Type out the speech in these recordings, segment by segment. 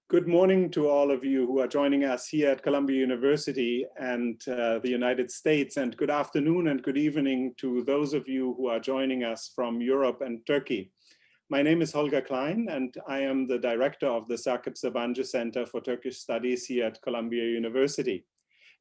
Good morning to all of you who are joining us here at Columbia University and the United States, and good afternoon and good evening to those of you who are joining us from Europe and Turkey. My name is Holger Klein, and I am the director of the Sakıp Sabancı Center for Turkish Studies here at Columbia University.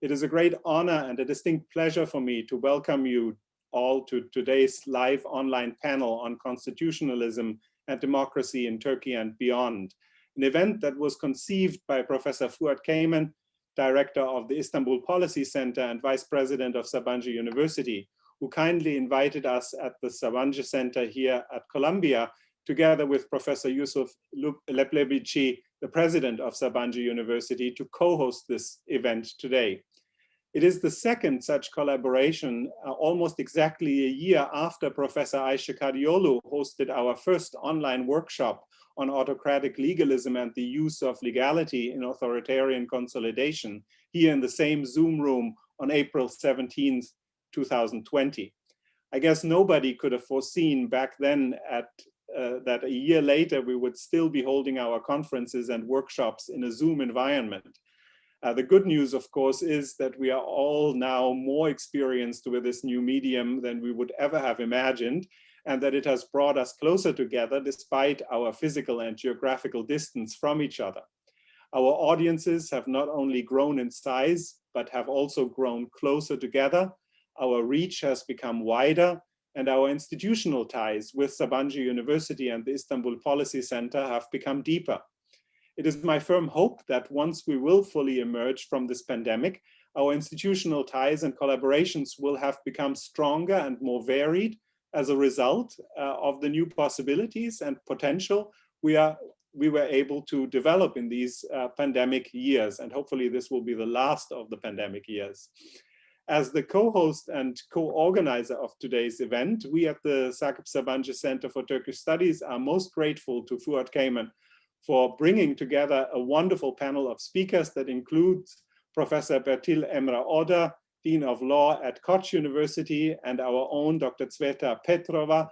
It is a great honor and a distinct pleasure for me to welcome you all to today's live online panel on constitutionalism and democracy in Turkey and beyond. An event that was conceived by Professor Fuat Keyman, director of the Istanbul Policy Center and vice president of Sabancı University, who kindly invited us at the Sabancı Center here at Columbia, together with Professor Yusuf Leblebici, the president of Sabancı University, to co-host this event today. It is the second such collaboration, almost exactly a year after Professor Ayşe Kadiyolu hosted our first online workshop on autocratic legalism and the use of legality in authoritarian consolidation here in the same Zoom room on April 17th, 2020. I guess nobody could have foreseen back then that a year later we would still be holding our conferences and workshops in a Zoom environment. The good news, of course, is that we are all now more experienced with this new medium than we would ever have imagined, and that it has brought us closer together despite our physical and geographical distance from each other. Our audiences have not only grown in size, but have also grown closer together. Our reach has become wider, and our institutional ties with Sabancı University and the Istanbul Policy Center have become deeper. It is my firm hope that once we will fully emerge from this pandemic, our institutional ties and collaborations will have become stronger and more varied as a result of the new possibilities and potential we were able to develop in these pandemic years. And hopefully this will be the last of the pandemic years. As the co-host and co-organizer of today's event, we at the Sakıp Sabancı Center for Turkish Studies are most grateful to Fuat Keyman for bringing together a wonderful panel of speakers that includes Professor Bertil Emrah Oder, Dean of Law at Koç University, and our own Dr. Tsveta Petrova,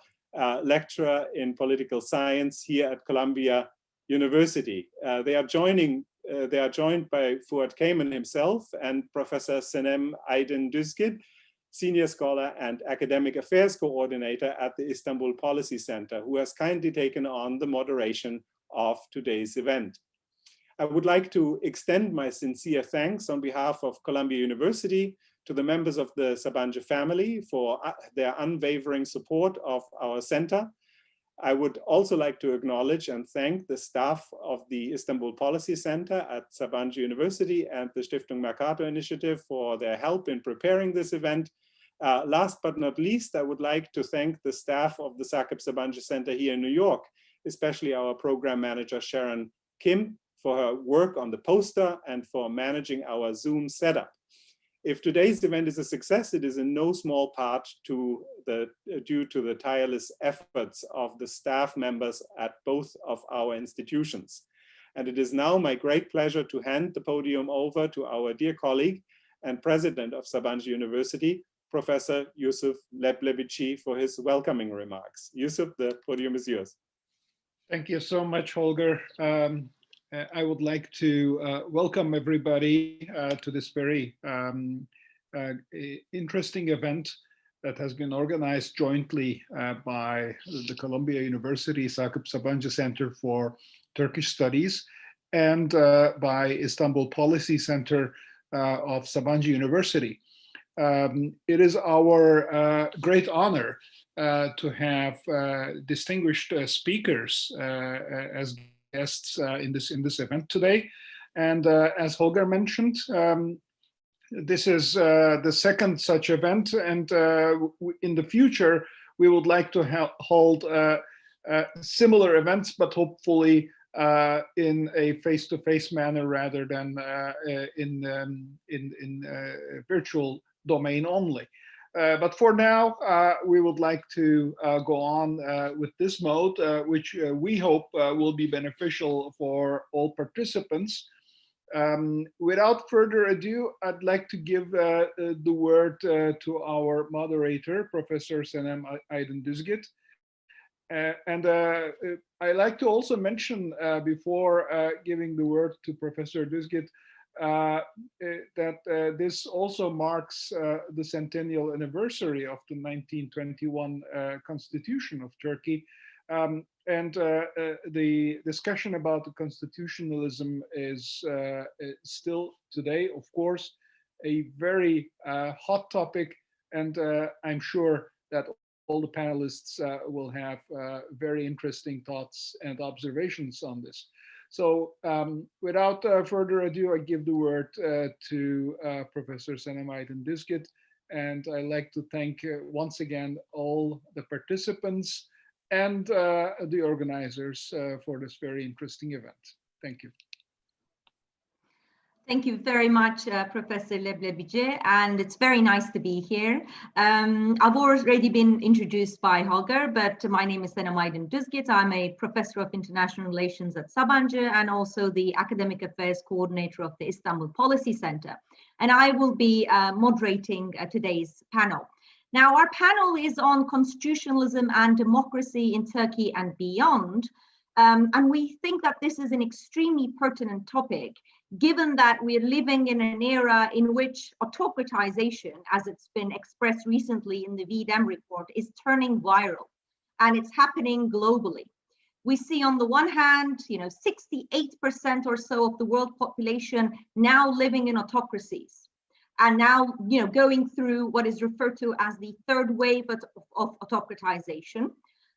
lecturer in political science here at Columbia University. They are joined by Fuat Keyman himself and Professor Senem Aydın-Düzgit, senior scholar and academic affairs coordinator at the Istanbul Policy Center, who has kindly taken on the moderation of today's event. I would like to extend my sincere thanks on behalf of Columbia University to the members of the Sabancı family for their unwavering support of our center. I would also like to acknowledge and thank the staff of the Istanbul Policy Center at Sabancı University and the Stiftung Mercator Initiative for their help in preparing this event. Last but not least, I would like to thank the staff of the Sakıp Sabancı Center here in New York, especially our program manager, Sharon Kim, for her work on the poster and for managing our Zoom setup. If today's event is a success, it is in no small part due to the tireless efforts of the staff members at both of our institutions. And it is now my great pleasure to hand the podium over to our dear colleague and president of Sabancı University, Professor Yusuf Leblebici, for his welcoming remarks. Yusuf, the podium is yours. Thank you so much, Holger. I would like to welcome everybody to this very interesting event that has been organized jointly by the Columbia University Sakıp Sabancı Center for Turkish Studies and by Istanbul Policy Center of Sabancı University. It is our great honor to have distinguished speakers as guests in this event today, and as Holger mentioned, this is the second such event, and in the future we would like to hold similar events, but hopefully in a face-to-face manner rather than in virtual domain only. But for now, we would like to go on with this mode, which we hope will be beneficial for all participants. Without further ado, I'd like to give the word to our moderator, Professor Senem Aydın-Düzgit. And I like to also mention before giving the word to Professor Düzgit that this also marks the centennial anniversary of the 1921 Constitution of Turkey. And the discussion about the constitutionalism is still today, of course, a very hot topic, and I'm sure that all the panelists will have very interesting thoughts and observations on this. So without further ado, I give the word to Professor Senem Aydın-Düzgit, and I'd like to thank once again all the participants and the organizers for this very interesting event. Thank you. Thank you very much, Professor Leblebici, and it's very nice to be here. I've already been introduced by Holger, but my name is Senem Aydın-Düzgit. I'm a professor of international relations at Sabancı and also the academic affairs coordinator of the Istanbul Policy Center. And I will be moderating today's panel. Now, our panel is on constitutionalism and democracy in Turkey and beyond. And we think that this is an extremely pertinent topic, given that we're living in an era in which autocratization, as it's been expressed recently in the VDEM report, is turning viral, and it's happening globally. We see on the one hand, 68% or so of the world population now living in autocracies, and now, going through what is referred to as the third wave of autocratization.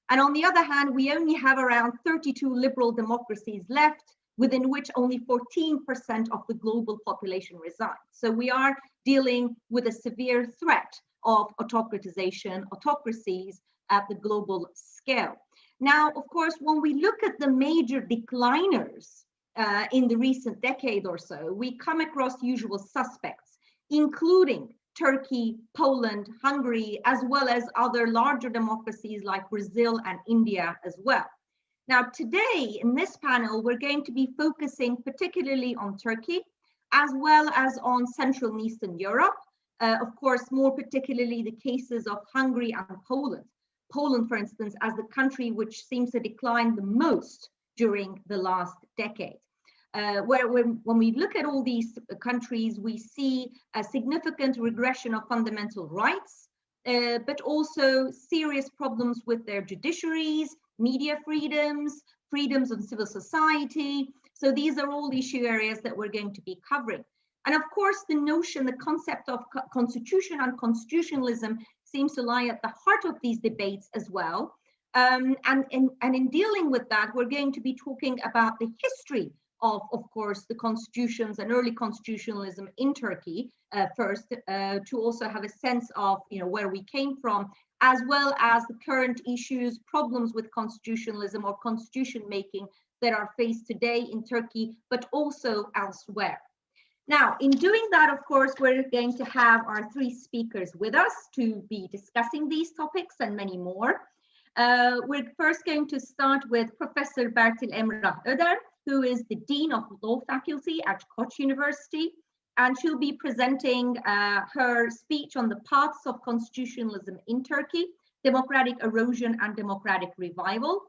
And on the other hand, we only have around 32 liberal democracies left, within which only 14% of the global population resides. So we are dealing with a severe threat of autocratization, autocracies at the global scale. Now, of course, when we look at the major decliners in the recent decade or so, we come across usual suspects, including Turkey, Poland, Hungary, as well as other larger democracies like Brazil and India as well. Now, today in this panel, we're going to be focusing particularly on Turkey, as well as on Central and Eastern Europe. Of course, more particularly the cases of Hungary and Poland. Poland, for instance, as the country which seems to decline the most during the last decade. When we look at all these countries, we see a significant regression of fundamental rights, but also serious problems with their judiciaries, media freedoms, freedoms of civil society. So these are all issue areas that we're going to be covering. And of course, the notion, the concept of constitution and constitutionalism seems to lie at the heart of these debates as well. And in dealing with that, we're going to be talking about the history of course, the constitutions and early constitutionalism in Turkey first, to also have a sense of where we came from, as well as the current issues, problems with constitutionalism or constitution making that are faced today in Turkey, but also elsewhere. Now, in doing that, of course, we're going to have our three speakers with us to be discussing these topics and many more. We're first going to start with Professor Bertil Emrah Oder, who is the Dean of Law Faculty at Koç University, and she'll be presenting her speech on the paths of constitutionalism in Turkey, democratic erosion and democratic revival.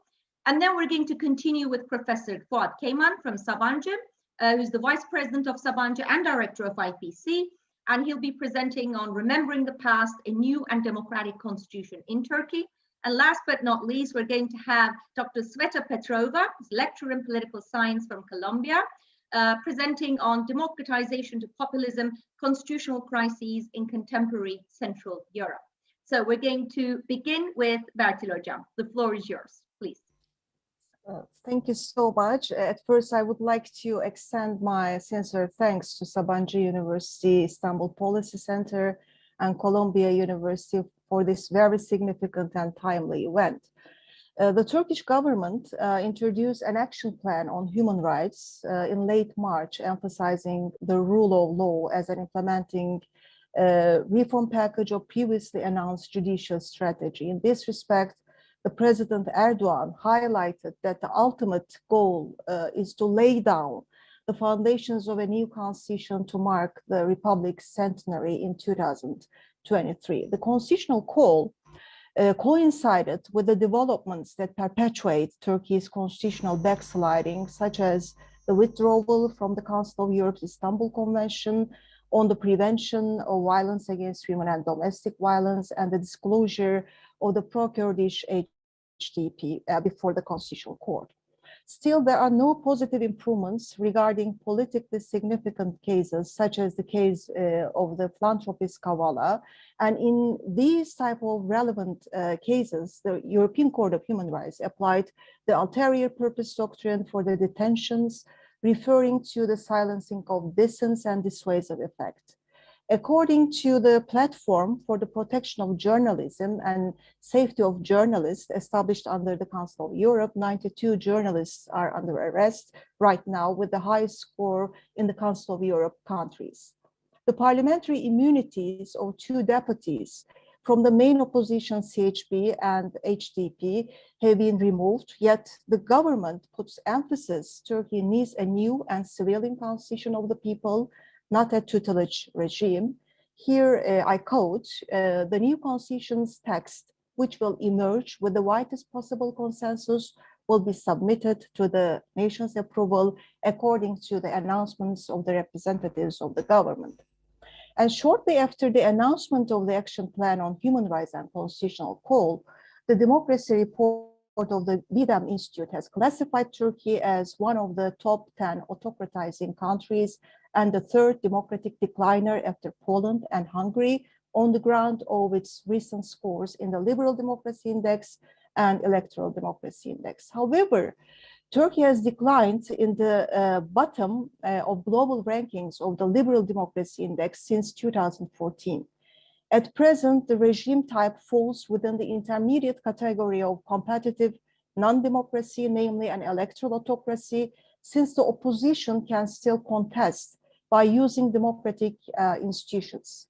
And then we're going to continue with Professor Fuat Keyman from Sabancı, who's the Vice President of Sabancı and Director of IPC, and he'll be presenting on Remembering the Past, a New and Democratic Constitution in Turkey. And last but not least, we're going to have Dr. Tsveta Petrova, who's lecturer in political science from Colombia, presenting on Democratization to Populism, Constitutional Crises in Contemporary Central Europe. So we're going to begin with Bertil Hocam. The floor is yours, please. Thank you so much. At first, I would like to extend my sincere thanks to Sabancı University, Istanbul Policy Center, and Columbia University for this very significant and timely event. The Turkish government introduced an action plan on human rights in late March, emphasizing the rule of law as an implementing reform package of previously announced judicial strategy. In this respect, the President Erdogan highlighted that the ultimate goal is to lay down the foundations of a new constitution to mark the Republic's centenary in 2023. The constitutional call coincided with the developments that perpetuate Turkey's constitutional backsliding, such as the withdrawal from the Council of Europe's Istanbul Convention on the prevention of violence against women and domestic violence, and the disclosure of the pro-Kurdish HDP before the Constitutional Court. Still, there are no positive improvements regarding politically significant cases, such as the case of the philanthropist Kavala. And in these type of relevant cases, the European Court of Human Rights applied the ulterior purpose doctrine for the detentions, referring to the silencing of dissents and dissuasive effect. According to the Platform for the Protection of Journalism and Safety of Journalists established under the Council of Europe, 92 journalists are under arrest right now, with the highest score in the Council of Europe countries. The parliamentary immunities of 2 deputies from the main opposition CHP and HDP have been removed, yet the government puts emphasis Turkey needs a new and civilian constitution of the people, not a tutelage regime. Here I quote, the new constitution's text, which will emerge with the widest possible consensus, will be submitted to the nation's approval according to the announcements of the representatives of the government. And shortly after the announcement of the Action Plan on Human Rights and Constitutional Code, the Democracy Report of the Vidam Institute has classified Turkey as one of the top 10 autocratizing countries and the 3rd democratic decliner after Poland and Hungary, on the ground of its recent scores in the Liberal Democracy Index and Electoral Democracy Index. However, Turkey has declined in the bottom of global rankings of the Liberal Democracy Index since 2014. At present, the regime type falls within the intermediate category of competitive non-democracy, namely an electoral autocracy, since the opposition can still contest by using democratic institutions.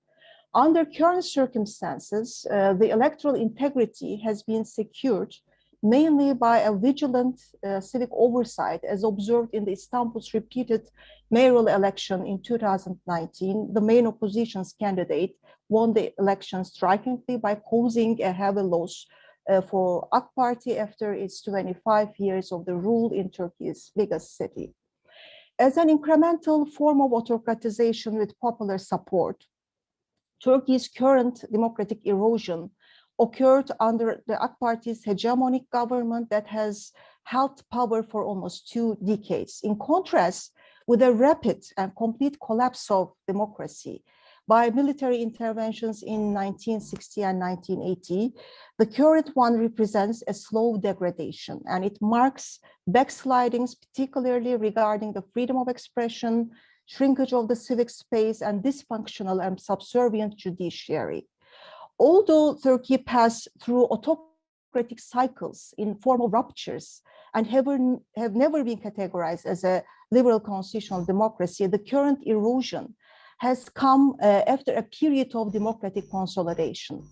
Under current circumstances, the electoral integrity has been secured mainly by a vigilant civic oversight, as observed in the Istanbul's repeated mayoral election in 2019. The main opposition's candidate won the election strikingly by causing a heavy loss for AK Party after its 25 years of the rule in Turkey's biggest city. As an incremental form of autocratization with popular support, Turkey's current democratic erosion occurred under the AK Party's hegemonic government that has held power for almost 2 decades. In contrast with a rapid and complete collapse of democracy by military interventions in 1960 and 1980, the current one represents a slow degradation, and it marks backslidings, particularly regarding the freedom of expression, shrinkage of the civic space, and dysfunctional and subservient judiciary. Although Turkey passed through autocratic cycles in formal ruptures and have never been categorized as a liberal constitutional democracy, the current erosion has come after a period of democratic consolidation.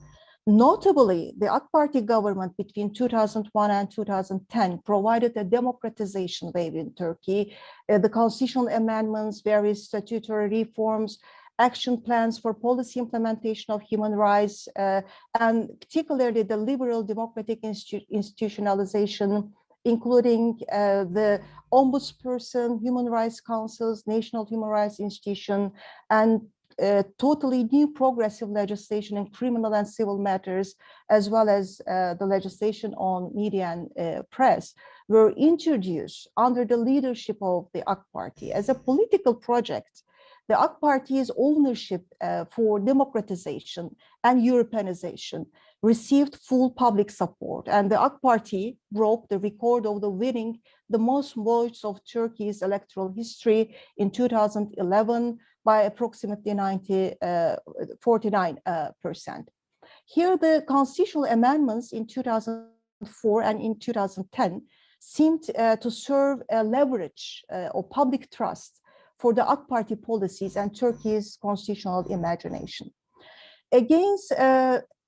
Notably, the AK Party government between 2001 and 2010 provided a democratization wave in Turkey. The constitutional amendments, various statutory reforms, action plans for policy implementation of human rights, and particularly the liberal democratic institutionalization, including the ombudsperson, human rights councils, national human rights institution, and totally new progressive legislation in criminal and civil matters, as well as the legislation on media and press, were introduced under the leadership of the AK Party. As a political project, the AK Party's ownership for democratization and Europeanization received full public support, and the AK Party broke the record of winning the most votes of Turkey's electoral history in 2011 by approximately 49%. Here, the constitutional amendments in 2004 and in 2010 seemed to serve a leverage of public trust for the AK Party policies and Turkey's constitutional imagination. Against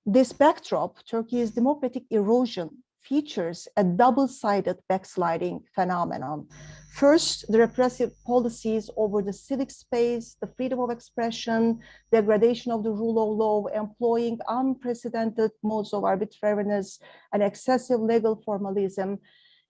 this backdrop, Turkey's democratic erosion features a double-sided backsliding phenomenon. First, the repressive policies over the civic space, the freedom of expression, degradation of the rule of law, employing unprecedented modes of arbitrariness and excessive legal formalism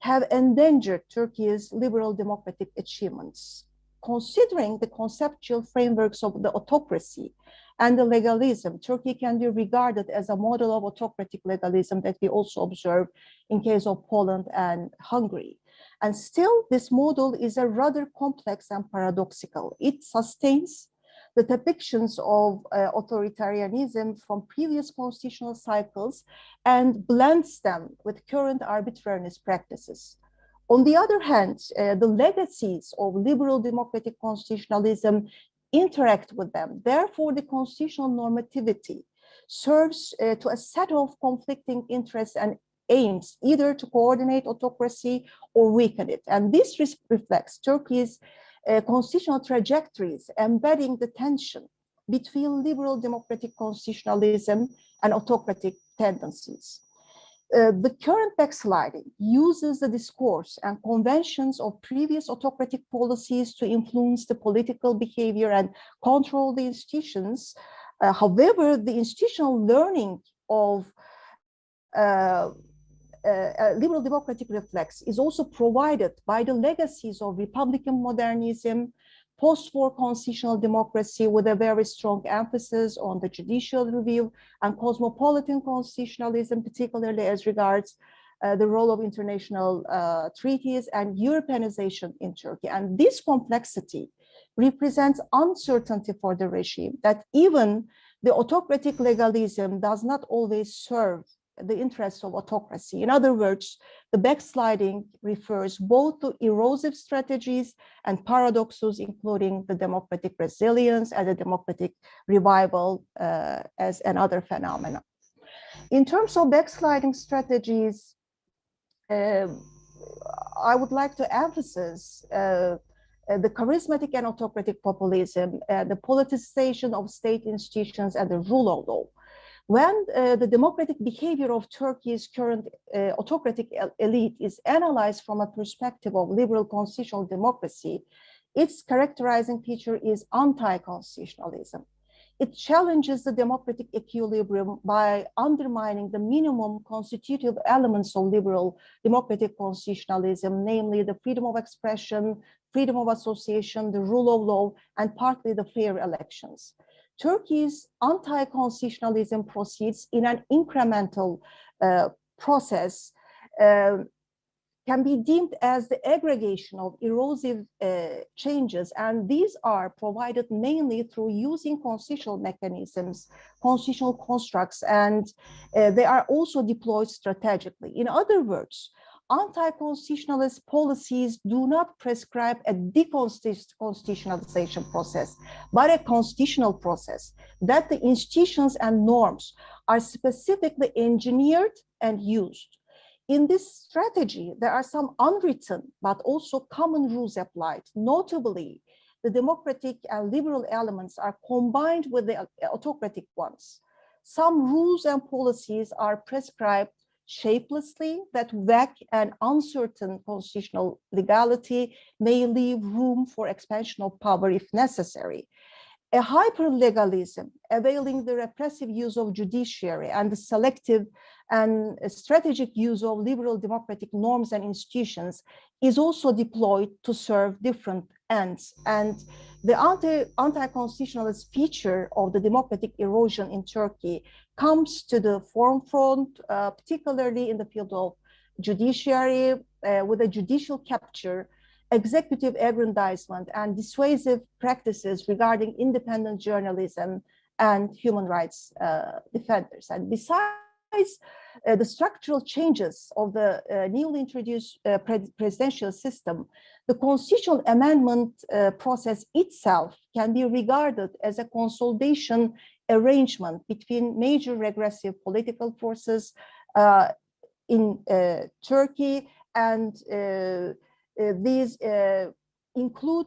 have endangered Turkey's liberal democratic achievements. Considering the conceptual frameworks of the autocracy and the legalism, Turkey can be regarded as a model of autocratic legalism that we also observe in case of Poland and Hungary. And still, this model is a rather complex and paradoxical. It sustains the depictions of authoritarianism from previous constitutional cycles and blends them with current arbitrariness practices. On the other hand, the legacies of liberal democratic constitutionalism interact with them. Therefore, the constitutional normativity serves to a set of conflicting interests and aims, either to coordinate autocracy or weaken it. And this reflects Turkey's constitutional trajectories, embedding the tension between liberal democratic constitutionalism and autocratic tendencies. The current backsliding uses the discourse and conventions of previous autocratic policies to influence the political behavior and control the institutions. However, the institutional learning of liberal democratic reflex is also provided by the legacies of Republican modernism, post-war constitutional democracy with a very strong emphasis on the judicial review, and cosmopolitan constitutionalism, particularly as regards the role of international treaties and Europeanization in Turkey. And this complexity represents uncertainty for the regime, that even the autocratic legalism does not always serve the interests of autocracy. In other words, the backsliding refers both to erosive strategies and paradoxes, including the democratic resilience and the democratic revival as another phenomenon. In terms of backsliding strategies, I would like to emphasize the charismatic and autocratic populism, the politicization of state institutions and the rule of law. When the democratic behavior of Turkey's current autocratic elite is analyzed from a perspective of liberal constitutional democracy, its characterizing feature is anti-constitutionalism. It challenges the democratic equilibrium by undermining the minimum constitutive elements of liberal democratic constitutionalism, namely the freedom of expression, freedom of association, the rule of law, and partly the fair elections. Turkey's anti-constitutionalism proceeds in an incremental process, can be deemed as the aggregation of erosive changes, and these are provided mainly through using constitutional mechanisms, constitutional constructs, and they are also deployed strategically. In other words, anti-constitutionalist policies do not prescribe a deconstitutionalization process, but a constitutional process, that the institutions and norms are specifically engineered and used. In this strategy, there are some unwritten but also common rules applied. Notably, the democratic and liberal elements are combined with the autocratic ones. Some rules and policies are prescribed shapelessly, that vague and uncertain constitutional legality may leave room for expansion of power if necessary. A hyper-legalism, availing the repressive use of judiciary and the selective and strategic use of liberal democratic norms and institutions, is also deployed to serve different ends. And the anti-constitutionalist feature of the democratic erosion in Turkey comes to the forefront, particularly in the field of judiciary, with a judicial capture, executive aggrandizement, and dissuasive practices regarding independent journalism and human rights defenders. And besides the structural changes of the newly introduced presidential system, the constitutional amendment process itself can be regarded as a consolidation arrangement between major regressive political forces in Turkey, and these include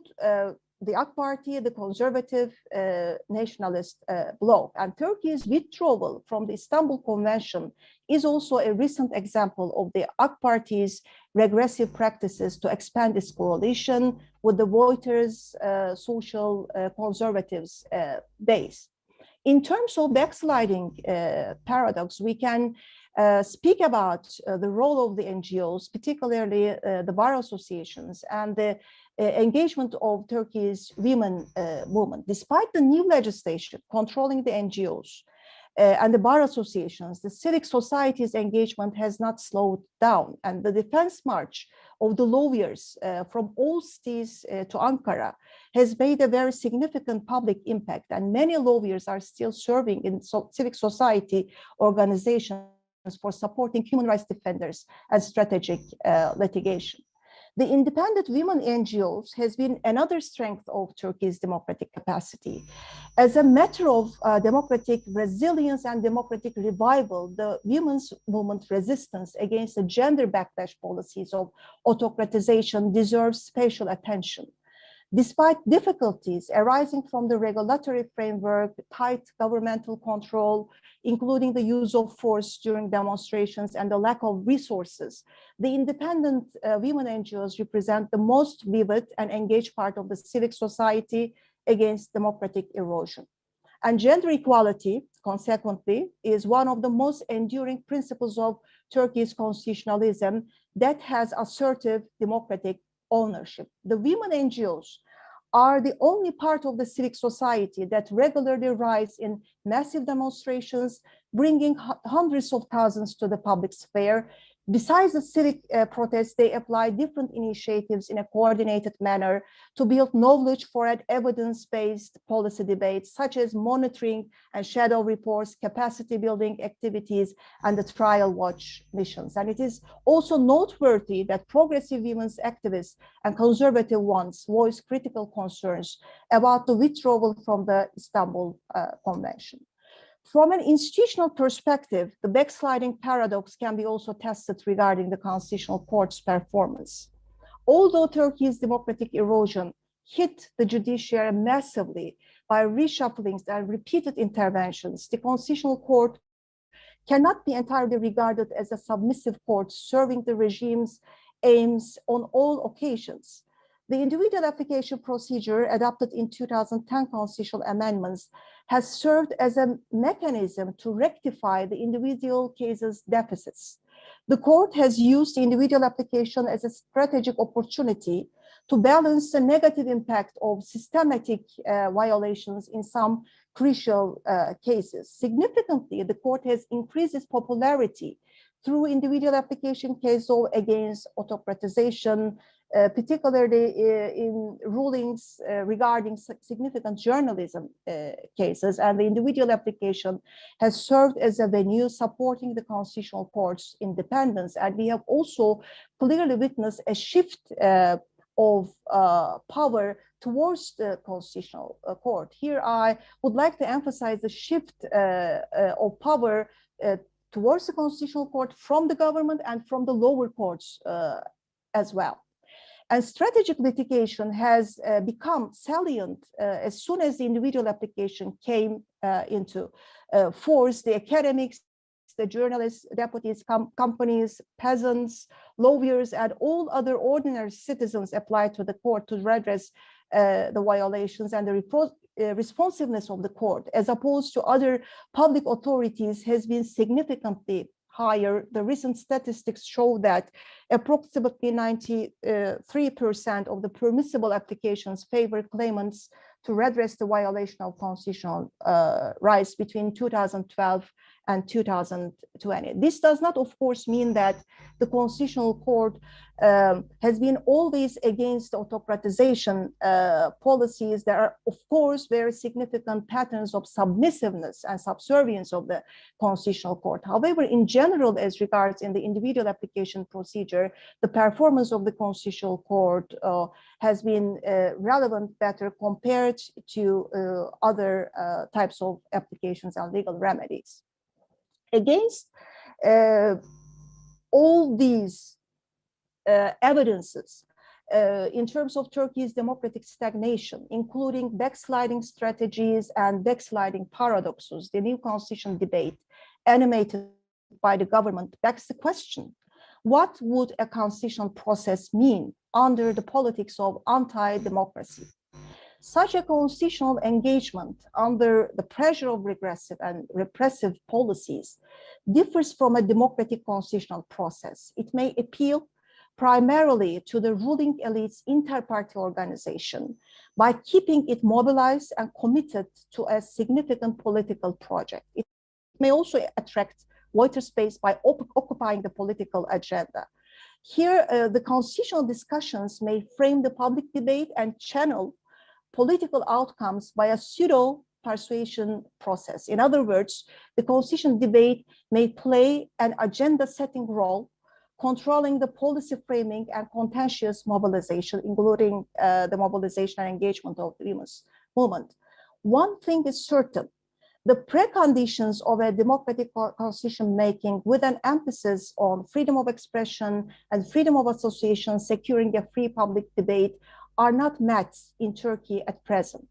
the AK Party, the conservative nationalist bloc. And Turkey's withdrawal from the Istanbul Convention is also a recent example of the AK Party's regressive practices to expand its coalition with the Reuters social conservatives base. In terms of backsliding paradox, we can speak about the role of the NGOs, particularly the bar associations, and the engagement of Turkey's women movement. Despite the new legislation controlling the NGOs and the bar associations, the civic society's engagement has not slowed down. And the defense march of the lawyers from all cities to Ankara has made a very significant public impact. And many lawyers are still serving in civic society organizations for supporting human rights defenders and strategic litigation. The independent women NGOs has been another strength of Turkey's democratic capacity. As a matter of democratic resilience and democratic revival, the women's movement resistance against the gender backlash policies of autocratization deserves special attention. Despite difficulties arising from the regulatory framework, tight governmental control, including the use of force during demonstrations and the lack of resources, the independent women NGOs represent the most vivid and engaged part of the civic society against democratic erosion. And gender equality, consequently, is one of the most enduring principles of Turkey's constitutionalism that has assertive democratic ownership. The women NGOs are the only part of the civic society that regularly rise in massive demonstrations, bringing hundreds of thousands to the public sphere. Besides the civic protests, they apply different initiatives in a coordinated manner to build knowledge for an evidence-based policy debates, such as monitoring and shadow reports, capacity building activities, and the trial watch missions. And it is also noteworthy that progressive women's activists and conservative ones voice critical concerns about the withdrawal from the Istanbul Convention. From an institutional perspective, the backsliding paradox can be also tested regarding the Constitutional Court's performance. Although Turkey's democratic erosion hit the judiciary massively by reshufflings and repeated interventions, the Constitutional Court cannot be entirely regarded as a submissive court serving the regime's aims on all occasions. The individual application procedure adopted in 2010 constitutional amendments has served as a mechanism to rectify the individual cases' deficits. The court has used the individual application as a strategic opportunity to balance the negative impact of systematic violations in some crucial cases. Significantly, the court has increased its popularity through individual application case law against autocratization, particularly in rulings regarding significant journalism cases, and the individual application has served as a venue supporting the Constitutional Court's independence. And we have also clearly witnessed a shift of power towards the Constitutional Court. Here I would like to emphasize the shift of power towards the Constitutional Court from the government and from the lower courts as well. And strategic litigation has become salient as soon as the individual application came into force. The academics, the journalists, deputies, companies, peasants, lawyers, and all other ordinary citizens applied to the court to redress the violations, and the responsiveness of the court, as opposed to other public authorities, has been significantly higher. The recent statistics show that approximately 93% of the permissible applications favor claimants to redress the violation of constitutional rights between 2012 and 2020. This does not, of course, mean that the Constitutional Court has been always against autocratization policies. There are, of course, very significant patterns of submissiveness and subservience of the Constitutional Court. However, in general, as regards in the individual application procedure, the performance of the Constitutional Court has been relevant, better compared to other types of applications and legal remedies. Against all these evidences, in terms of Turkey's democratic stagnation, including backsliding strategies and backsliding paradoxes, the new constitution debate animated by the government begs the question, what would a constitutional process mean under the politics of anti-democracy? Such a constitutional engagement under the pressure of regressive and repressive policies differs from a democratic constitutional process. It may appeal primarily to the ruling elite's inter-party organization by keeping it mobilized and committed to a significant political project. It may also attract voter space by occupying the political agenda. Here, the constitutional discussions may frame the public debate and channel political outcomes by a pseudo-persuasion process. In other words, the constitution debate may play an agenda-setting role, controlling the policy framing and contentious mobilization, including the mobilization and engagement of the women's movement. One thing is certain, the preconditions of a democratic constitution making with an emphasis on freedom of expression and freedom of association, securing a free public debate, are not met in Turkey at present.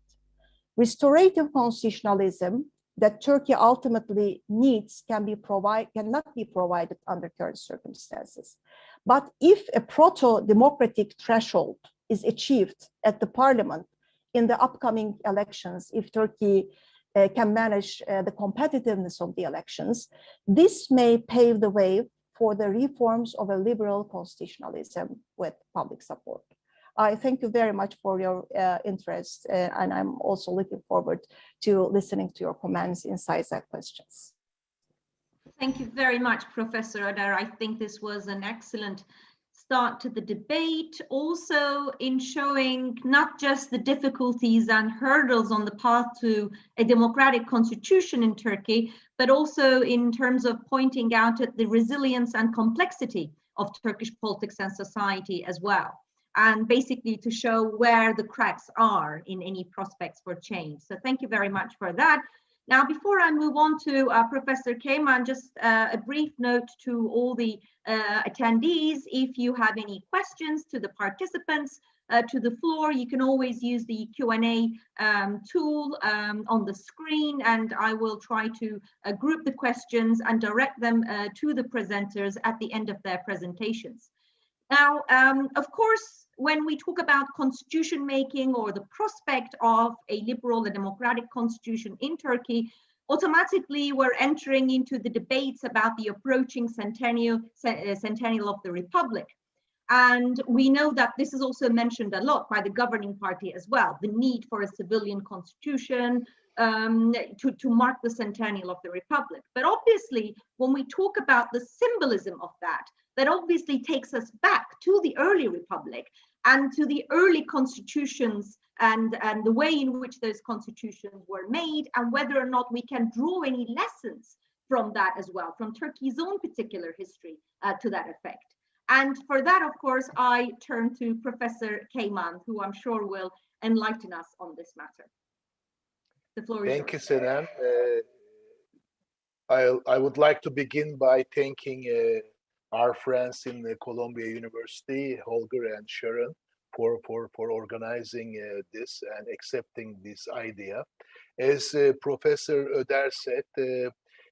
Restorative constitutionalism that Turkey ultimately needs cannot be provided under current circumstances. But if a proto-democratic threshold is achieved at the parliament in the upcoming elections, if Turkey can manage the competitiveness of the elections, this may pave the way for the reforms of a liberal constitutionalism with public support. I thank you very much for your interest, and I'm also looking forward to listening to your comments, insights, and questions. Thank you very much, Professor Oder. I think this was an excellent start to the debate, also in showing not just the difficulties and hurdles on the path to a democratic constitution in Turkey, but also in terms of pointing out at the resilience and complexity of Turkish politics and society as well, and basically to show where the cracks are in any prospects for change. So thank you very much for that. Now, before I move on to Professor Keyman, just a brief note to all the attendees. If you have any questions to the participants, to the floor, you can always use the Q&A tool on the screen, and I will try to group the questions and direct them to the presenters at the end of their presentations. Now, of course, when we talk about constitution making or the prospect of a liberal and democratic constitution in Turkey, automatically we're entering into the debates about the approaching centennial of the Republic. And we know that this is also mentioned a lot by the governing party as well, the need for a civilian constitution to mark the centennial of the Republic. But obviously, when we talk about the symbolism of that, that obviously takes us back to the early Republic and to the early constitutions and the way in which those constitutions were made, and whether or not we can draw any lessons from that as well, from Turkey's own particular history to that effect. And for that, of course, I turn to Professor Keyman, who I'm sure will enlighten us on this matter. The floor is yours. Thank you, Senem. I would like to begin by thanking our friends in Columbia University, Holger and Sharon, for organizing this and accepting this idea. As Professor Oder said,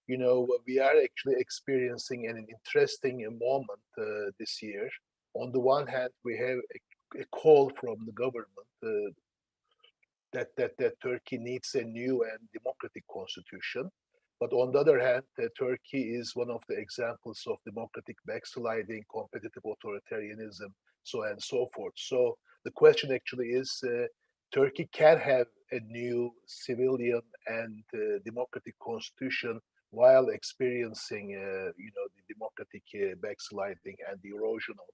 you know, we are actually experiencing an interesting moment this year. On the one hand, we have a call from the government that Turkey needs a new and democratic constitution. But on the other hand, Turkey is one of the examples of democratic backsliding, competitive authoritarianism, so on and so forth. So the question actually is, Turkey can have a new civilian and democratic constitution while experiencing, you know, the democratic backsliding and the erosion of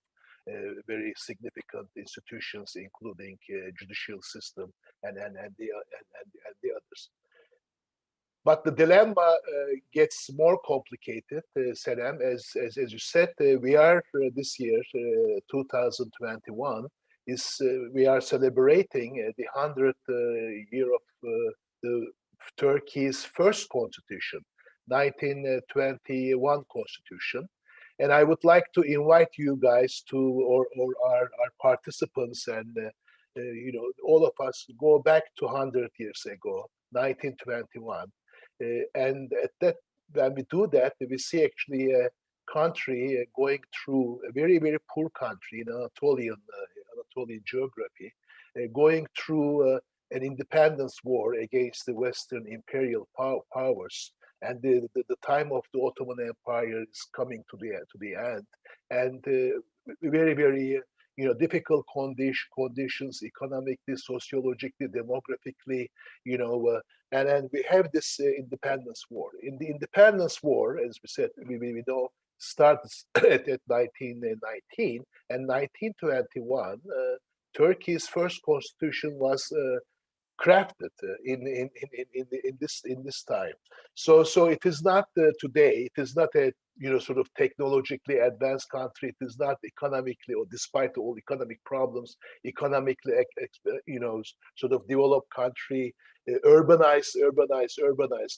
very significant institutions, including judicial system and the others. But the dilemma gets more complicated, Senem, as you said. We are this year, 2021, we are celebrating the 100th year of the Turkey's first constitution, 1921 constitution. And I would like to invite you guys to, or our participants and all of us, go back to 100 years ago, 1921. And at that, when we do that, we see actually a country going through a very, very poor country in Anatolian geography, going through an independence war against the Western imperial powers. And the time of the Ottoman Empire is coming to the end, and very, very difficult conditions economically, sociologically, demographically, and then we have this independence war. In the independence war, as we said, we know starts at 1919 and 1921. Turkey's first constitution was crafted in this time. So it is not today. It is not a sort of technologically advanced country. It is not economically, or despite all economic problems, economically sort of developed country, urbanized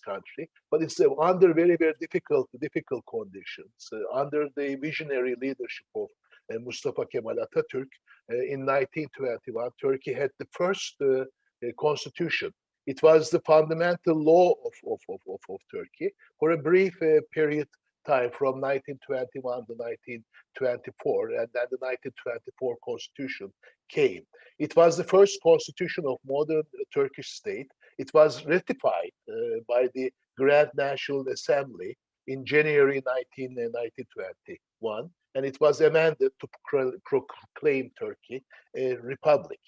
country. But it's under very, very difficult conditions, under the visionary leadership of Mustafa Kemal Atatürk. In 1921, Turkey had the first constitution. It was the fundamental law of Turkey for a brief period time, from 1921 to 1924, and then the 1924 constitution came. It was the first constitution of modern Turkish state. It was ratified by the Grand National Assembly in January 1921, and it was amended to proclaim Turkey a republic.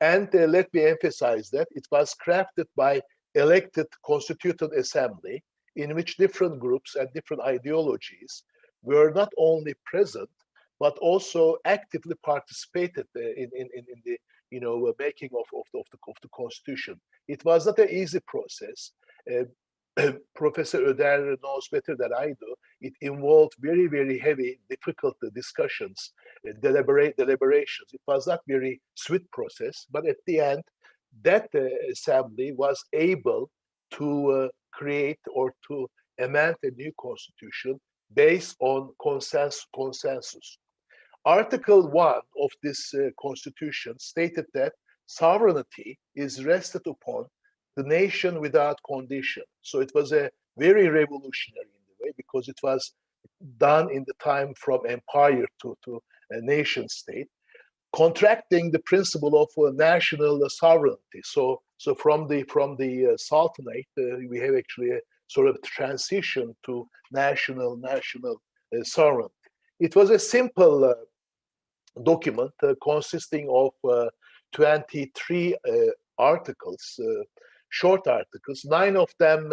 And let me emphasize that it was crafted by elected constituent assembly, in which different groups and different ideologies were not only present, but also actively participated in the making of the constitution. It was not an easy process. Professor Oder knows better than I do. It involved very, very heavy, difficult discussions, deliberations. It was not very sweet process, but at the end, that assembly was able to create or to amend a new constitution based on consensus. Article 1 of this constitution stated that sovereignty is rested upon the nation without condition. So it was a very revolutionary in the way, because it was done in the time from empire to a nation state, contracting the principle of national sovereignty. So from the Sultanate, we have actually a sort of transition to national sovereignty. It was a simple document consisting of 23 articles, short articles. 9 of them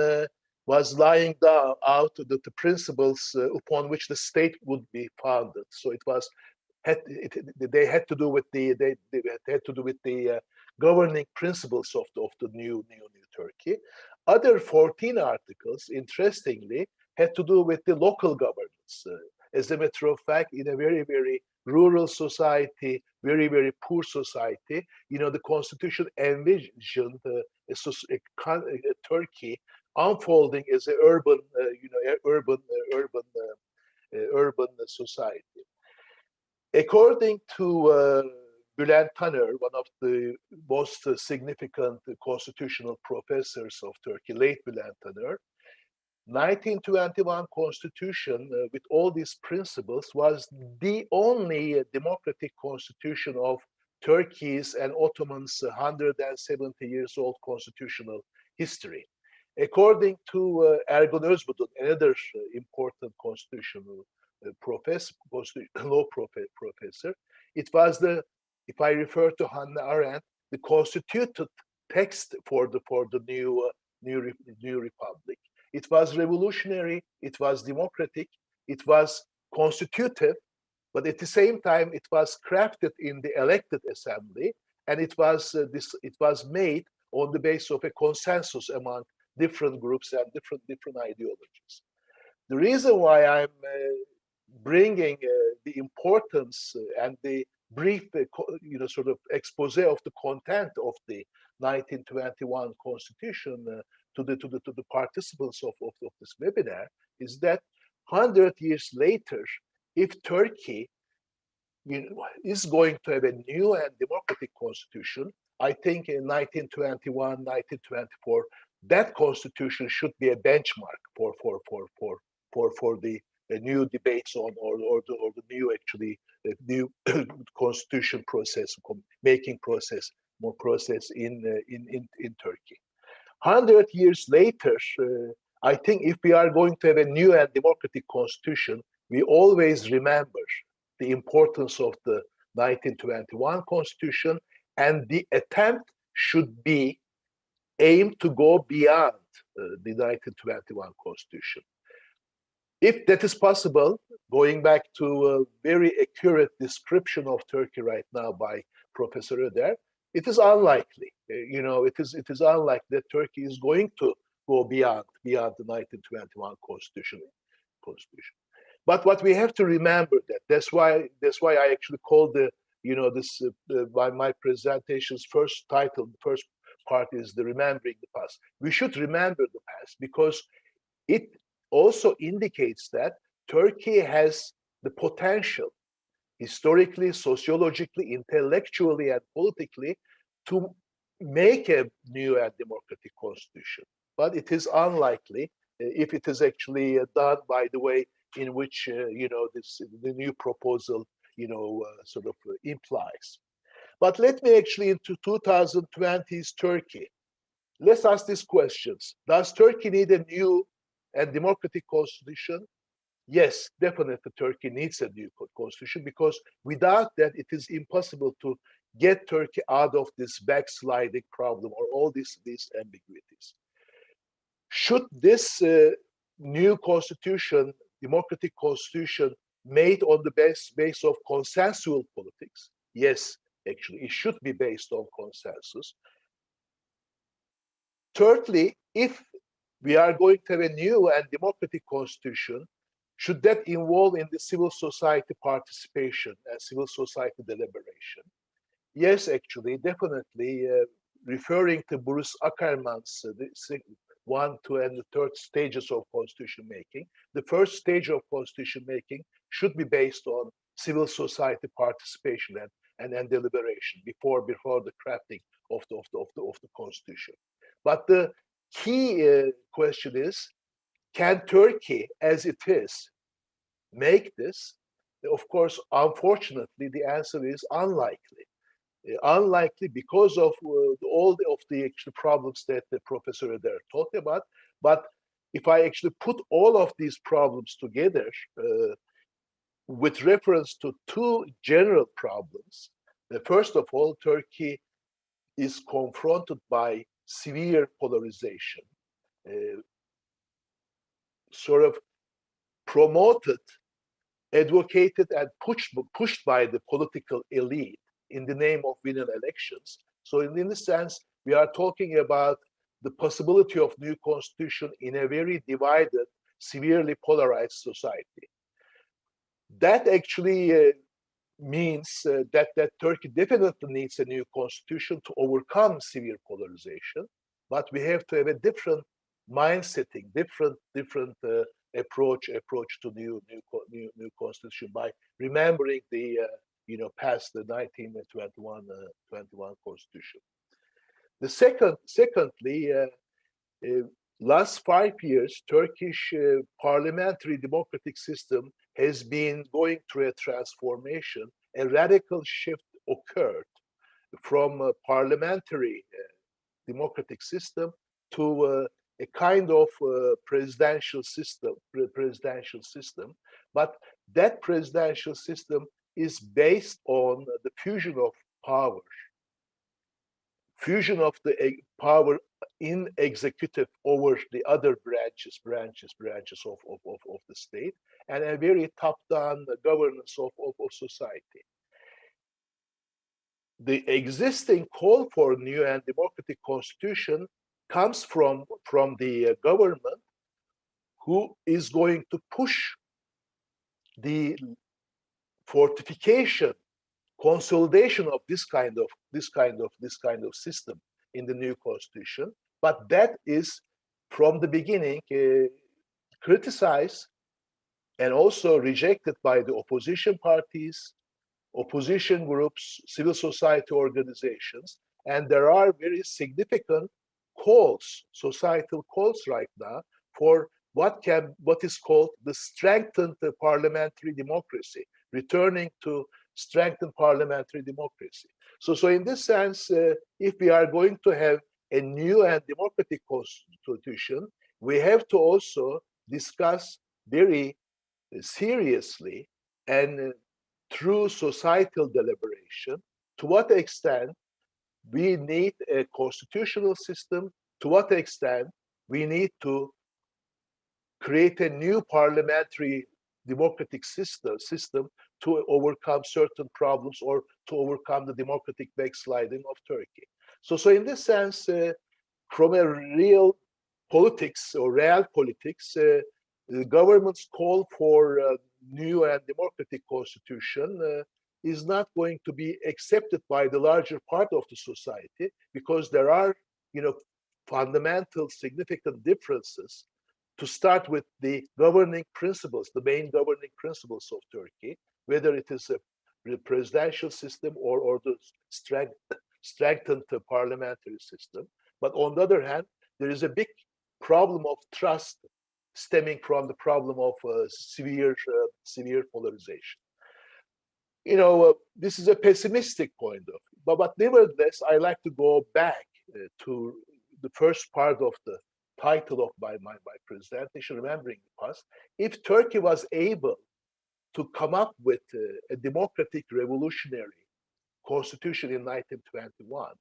was laying out the principles upon which the state would be founded. So it was they had to do with the governing principles of the new Turkey. Other 14 articles, interestingly, had to do with the local governance. As a matter of fact, in a very, very rural society, very, very poor society, the constitution envisioned a Turkey unfolding as an urban society. According to Bülent Taner, one of the most significant constitutional professors of Turkey, late Bülent Taner, 1921 constitution with all these principles was the only democratic constitution of Turkey's and Ottoman's 170 years old constitutional history. According to Ergun Özbudun, another important constitutional law professor, it was if I refer to Hannah Arendt, the constituted text for the new republic. It was revolutionary, it was democratic, it was constitutive, but at the same time, it was crafted in the elected assembly, and it was made on the basis of a consensus among different groups and different ideologies. The reason why I'm bringing the importance and the brief, sort of expose of the content of the 1921 Constitution to the participants of this webinar is that 100 years later, if Turkey is going to have a new and democratic constitution, I think in 1921, 1924, that constitution should be a benchmark for the new debates on or the new new constitution process, making process, more process in Turkey. 100 years later, I think if we are going to have a new and democratic constitution, we always remember the importance of the 1921 constitution, and the attempt should be aimed to go beyond the 1921 constitution. If that is possible, going back to a very accurate description of Turkey right now by Professor Oder, it is unlikely. It is unlikely that Turkey is going to go beyond the 1921 constitution. But what we have to remember that's why I actually called my presentation's first title, the first part is the remembering the past. We should remember the past because it also indicates that Turkey has the potential, historically, sociologically, intellectually, and politically, to make a new and democratic constitution. But it is unlikely if it is actually done by the way in which the new proposal implies. But let me actually into 2020's Turkey. Let's ask these questions. Does Turkey need a new and democratic constitution? Yes, definitely Turkey needs a new constitution because without that it is impossible to get Turkey out of this backsliding problem or all these ambiguities. Should this new constitution, democratic constitution, made on the base of consensual politics? Yes, actually, it should be based on consensus. Thirdly, if we are going to have a new and democratic constitution, should that involve in the civil society participation and civil society deliberation? Yes, actually, definitely. Referring to Bruce Ackerman's 1, 2, and the third stages of constitution making, the first stage of constitution making should be based on civil society participation and deliberation before the crafting of the constitution. But the key question is, can Turkey, as it is, make this? Of course, unfortunately, the answer is unlikely. Unlikely because of all of the actual problems that the professor there talked about. But if I actually put all of these problems together with reference to two general problems, first of all, Turkey is confronted by severe polarization, sort of promoted, advocated, and pushed by the political elite in the name of winning elections. So in this sense, we are talking about the possibility of new constitution in a very divided, severely polarized society. That actually means that Turkey definitely needs a new constitution to overcome severe polarization, but we have to have a different mindsetting, different approach to new constitution by remembering the past the 1921 constitution. The secondly, last 5 years, Turkish parliamentary democratic system has been going through a transformation. A radical shift occurred from a parliamentary democratic system to a kind of presidential system. But that presidential system is based on the fusion of power power in executive over the other branches of the state, and a very top-down governance of society. The existing call for new and democratic constitution comes from the government, who is going to push the fortification, consolidation of this kind of system in the new constitution. But that is from the beginning criticized and also rejected by the opposition parties, opposition groups, civil society organizations, and there are very significant calls, societal calls right now for what is called the strengthened parliamentary democracy, returning to strengthened parliamentary democracy. So in this sense, if we are going to have a new and democratic constitution, we have to also discuss very seriously and through societal deliberation to what extent we need a constitutional system, to what extent we need to create a new parliamentary democratic system to overcome certain problems or to overcome the democratic backsliding of Turkey. So in this sense, from a real politics or real politics, the government's call for a new and democratic constitution is not going to be accepted by the larger part of the society, because there are, fundamental significant differences. To start with the governing principles, the main governing principles of Turkey, whether it is a presidential system or the strengthened parliamentary system. But on the other hand, there is a big problem of trust stemming from the problem of severe polarization. This is a pessimistic point of view, but nevertheless, I like to go back to the first part of the title of my presentation, remembering the past. If Turkey was able to come up with a democratic revolutionary constitution in 1921,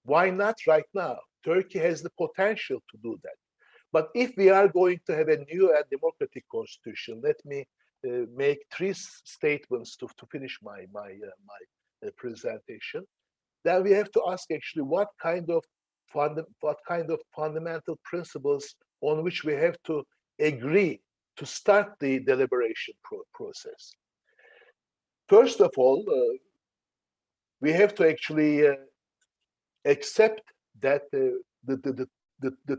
why not right now? Turkey has the potential to do that. But if we are going to have a new and democratic constitution, let me make three statements to finish my presentation. Then we have to ask actually what kind of fundamental principles on which we have to agree to start the deliberation process. First of all, we have to actually accept that the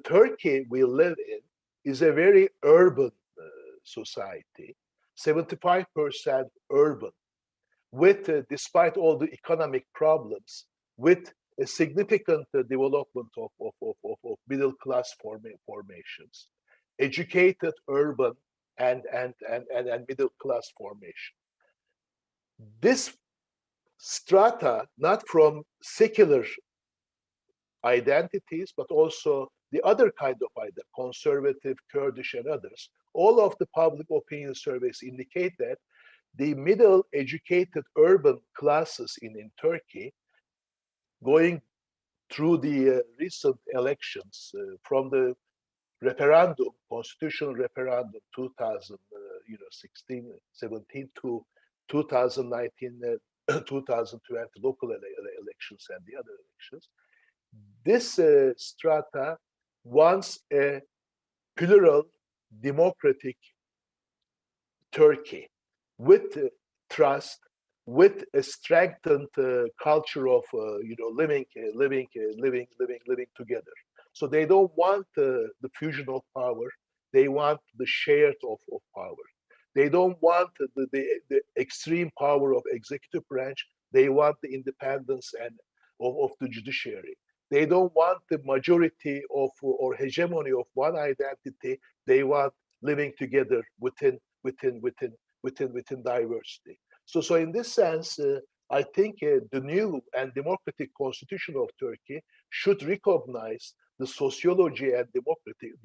Turkey we live in is a very urban society, 75% urban, with, despite all the economic problems, with a significant development of middle class formations, educated urban and middle class formation. This strata, not from secular identities, but also the other kind of identity, conservative, Kurdish, and others, all of the public opinion surveys indicate that the middle educated urban classes in Turkey, going through the recent elections from the referendum, constitutional referendum 2016, 17 to 2019, 2020 local elections and the other elections, this strata wants a plural, democratic Turkey with trust, with a strengthened culture of living together. So they don't want the fusion of power; they want the shared of power. They don't want the extreme power of executive branch. They want the independence of the judiciary. They don't want the majority of or hegemony of one identity. They want living together within diversity. So in this sense, I think the new and democratic constitution of Turkey should recognize the sociology and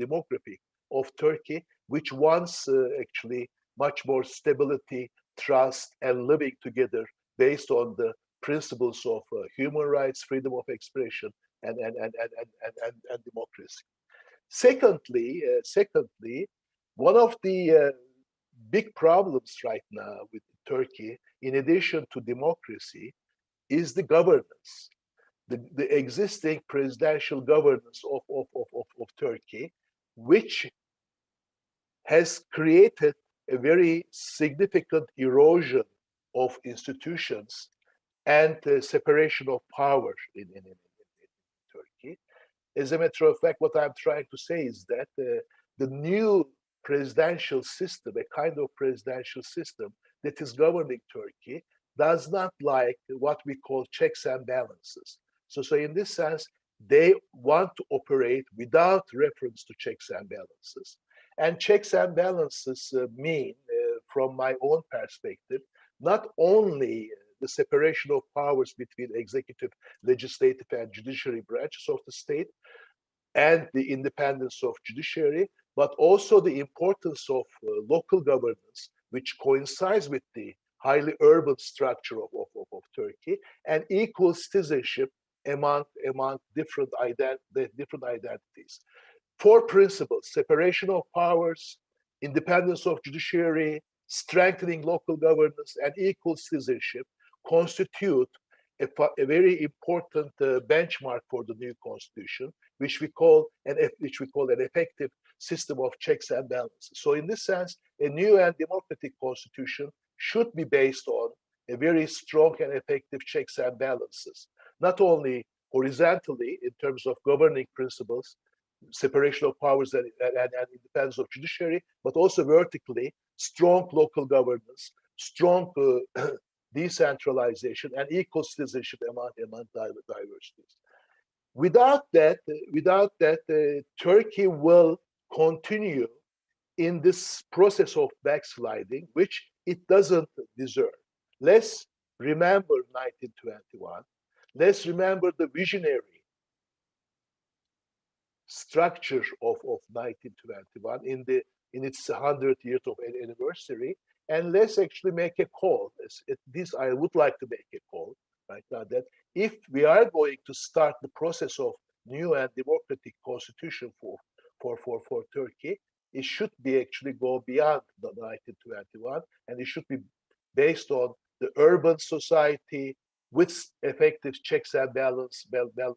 demography of Turkey, which wants actually much more stability, trust, and living together based on the principles of human rights, freedom of expression, and democracy. Secondly, one of the big problems right now with Turkey, in addition to democracy, is the governance, the existing presidential governance of Turkey, which has created a very significant erosion of institutions and separation of power in Turkey. As a matter of fact, what I'm trying to say is that the new presidential system, a kind of presidential system that is governing Turkey, does not like what we call checks and balances. So in this sense, they want to operate without reference to checks and balances. And checks and balances mean, from my own perspective, not only the separation of powers between executive, legislative, and judiciary branches of the state, and the independence of judiciary, but also the importance of local governance, which coincides with the highly urban structure of Turkey, and equal citizenship among different identities. Four principles: separation of powers, independence of judiciary, strengthening local governance, and equal citizenship constitute a very important benchmark for the new constitution, which we call an effective system of checks and balances. So in this sense, a new and democratic constitution should be based on a very strong and effective checks and balances, not only horizontally in terms of governing principles, separation of powers and independence of judiciary, but also vertically, strong local governance, strong decentralization, and equal citizenship among diversities. Without that, Turkey will continue in this process of backsliding, which it doesn't deserve. Let's remember 1921. Let's remember the visionary structure of 1921 in its 100th year of anniversary, and let's actually make a call. I would like to make a call right now that if we are going to start the process of new and democratic constitution for Turkey, it should be actually go beyond the 1921, and it should be based on the urban society with effective checks and balance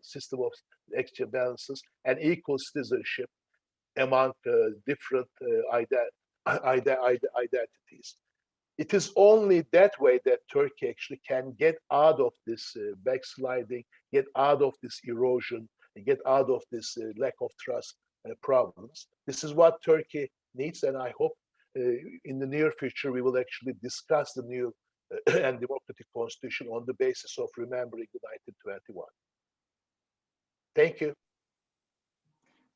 system of exchange balances and equal citizenship among different identities. It is only that way that Turkey actually can get out of this backsliding, get out of this erosion, and get out of this lack of trust problems. This is what Turkey needs, and I hope in the near future we will actually discuss the new and democratic constitution on the basis of remembering the 1921. Thank you.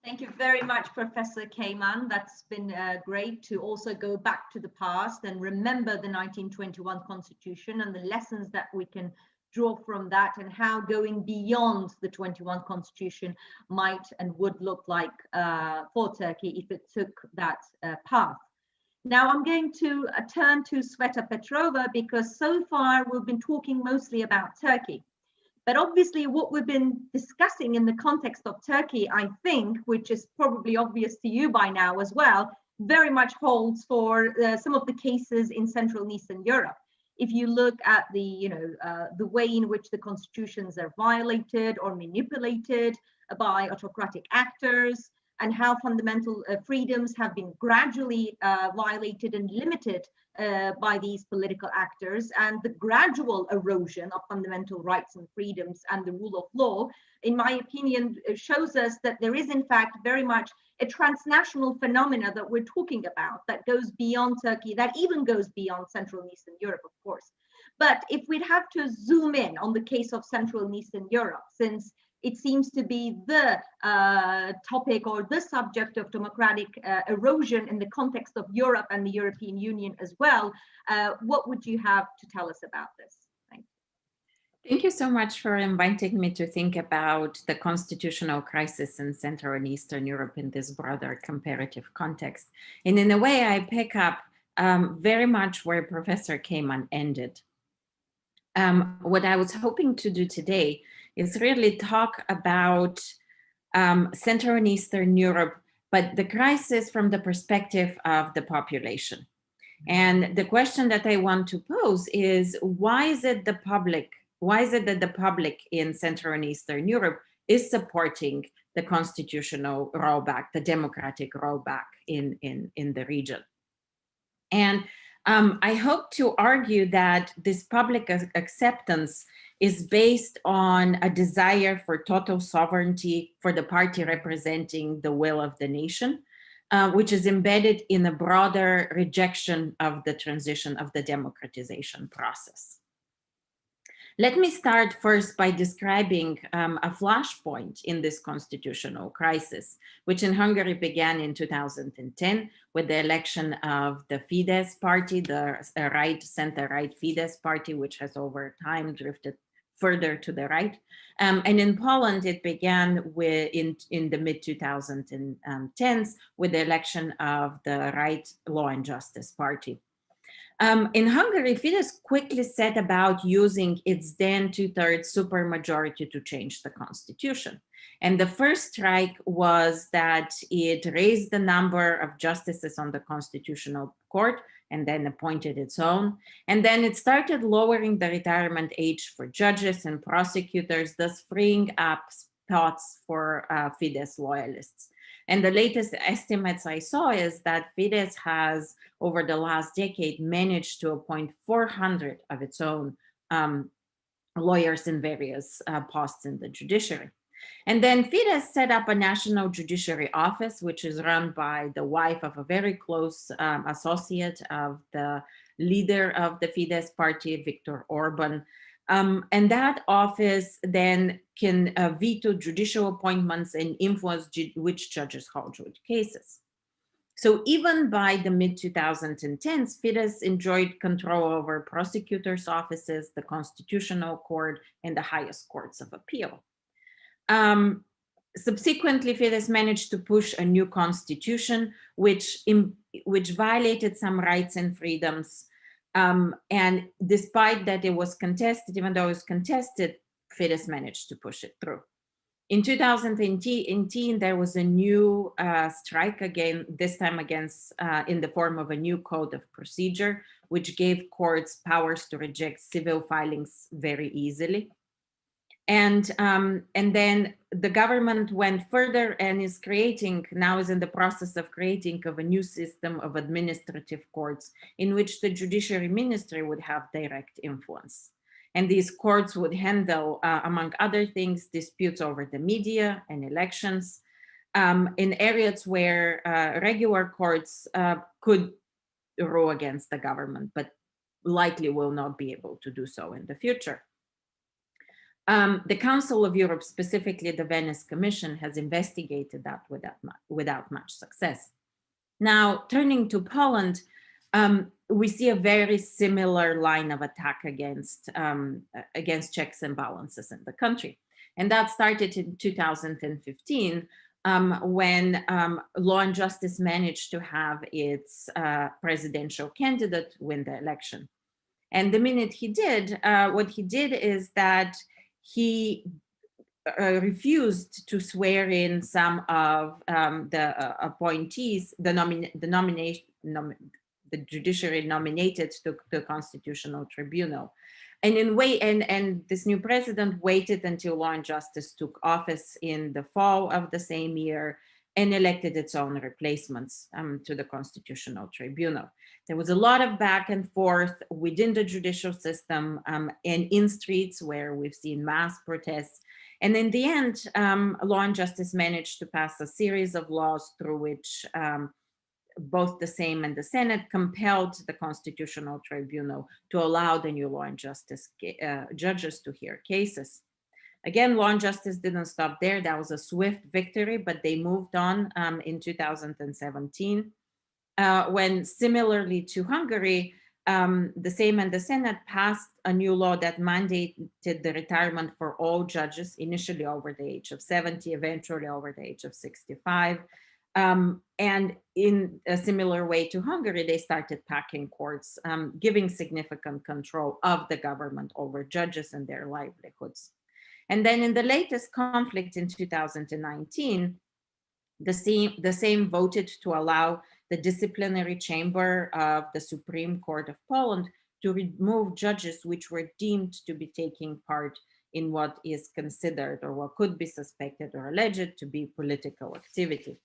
Thank you very much, Professor Keyman. That's been great to also go back to the past and remember the 1921 Constitution and the lessons that we can draw from that, and how going beyond the 21 Constitution might and would look like for Turkey if it took that path. Now I'm going to turn to Tsveta Petrova, because so far we've been talking mostly about Turkey. But obviously what we've been discussing in the context of Turkey, I think, which is probably obvious to you by now as well, very much holds for some of the cases in Central and Eastern Europe. If you look at the way in which the constitutions are violated or manipulated by autocratic actors, and how fundamental freedoms have been gradually violated and limited by these political actors, and the gradual erosion of fundamental rights and freedoms and the rule of law, in my opinion, shows us that there is in fact very much a transnational phenomena that we're talking about that goes beyond Turkey, that even goes beyond Central and Eastern Europe, of course. But if we'd have to zoom in on the case of Central and Eastern Europe, since it seems to be the topic or the subject of democratic erosion in the context of Europe and the European Union as well, what would you have to tell us about this? Thank you. Thank you so much for inviting me to think about the constitutional crisis in Central and Eastern Europe in this broader comparative context. And in a way, I pick up very much where Professor Keyman ended. What I was hoping to do today is really talk about Central and Eastern Europe, but the crisis from the perspective of the population. And the question that I want to pose is, why is it that the public in Central and Eastern Europe is supporting the constitutional rollback, the democratic rollback in the region? And I hope to argue that this public acceptance is based on a desire for total sovereignty for the party representing the will of the nation, which is embedded in a broader rejection of the transition of the democratization process. Let me start first by describing a flashpoint in this constitutional crisis, which in Hungary began in 2010 with the election of the Fidesz party, the center-right Fidesz party, which has over time drifted further to the right. And in Poland, it began in the mid-2010s with the election of the right Law and Justice Party. In Hungary, Fidesz quickly set about using its then two-thirds supermajority to change the constitution. And the first strike was that it raised the number of justices on the Constitutional Court and then appointed its own. And then it started lowering the retirement age for judges and prosecutors, thus freeing up spots for Fidesz loyalists. And the latest estimates I saw is that Fidesz has, over the last decade, managed to appoint 400 of its own lawyers in various posts in the judiciary. And then Fidesz set up a national judiciary office, which is run by the wife of a very close associate of the leader of the Fidesz party, Viktor Orban. And that office then can veto judicial appointments and influence which judges hold cases. So even by the mid-2010s, Fidesz enjoyed control over prosecutors' offices, the Constitutional Court, and the highest courts of appeal. Subsequently, Fidesz managed to push a new constitution, which violated some rights and freedoms. And despite that it was contested, even though it was contested, Fidesz managed to push it through. In 2018, there was a new strike again, this time against in the form of a new code of procedure, which gave courts powers to reject civil filings very easily. And then the government went further and is now in the process of creating of a new system of administrative courts in which the judiciary ministry would have direct influence. And these courts would handle, among other things, disputes over the media and elections in areas where regular courts could rule against the government, but likely will not be able to do so in the future. The Council of Europe, specifically the Venice Commission, has investigated that without much success. Now, turning to Poland, we see a very similar line of attack against checks and balances in the country. And that started in 2015 when Law and Justice managed to have its presidential candidate win the election. And the minute he did, what he did is that he refused to swear in some of the appointees, the judiciary nominated to the Constitutional Tribunal. And this new president waited until Law and Justice took office in the fall of the same year and elected its own replacements to the Constitutional Tribunal. There was a lot of back and forth within the judicial system and in streets where we've seen mass protests. And in the end, Law and Justice managed to pass a series of laws through which both the Sejm and the Senate compelled the Constitutional Tribunal to allow the new Law and Justice judges to hear cases. Again, Law and Justice didn't stop there. That was a swift victory, but they moved on in 2017, when similarly to Hungary, the Sejm and the Senate passed a new law that mandated the retirement for all judges, initially over the age of 70, eventually over the age of 65. And in a similar way to Hungary, they started packing courts, giving significant control of the government over judges and their livelihoods. And then in the latest conflict in 2019, the Sejm voted to allow the disciplinary chamber of the Supreme Court of Poland to remove judges which were deemed to be taking part in what is considered or what could be suspected or alleged to be political activity.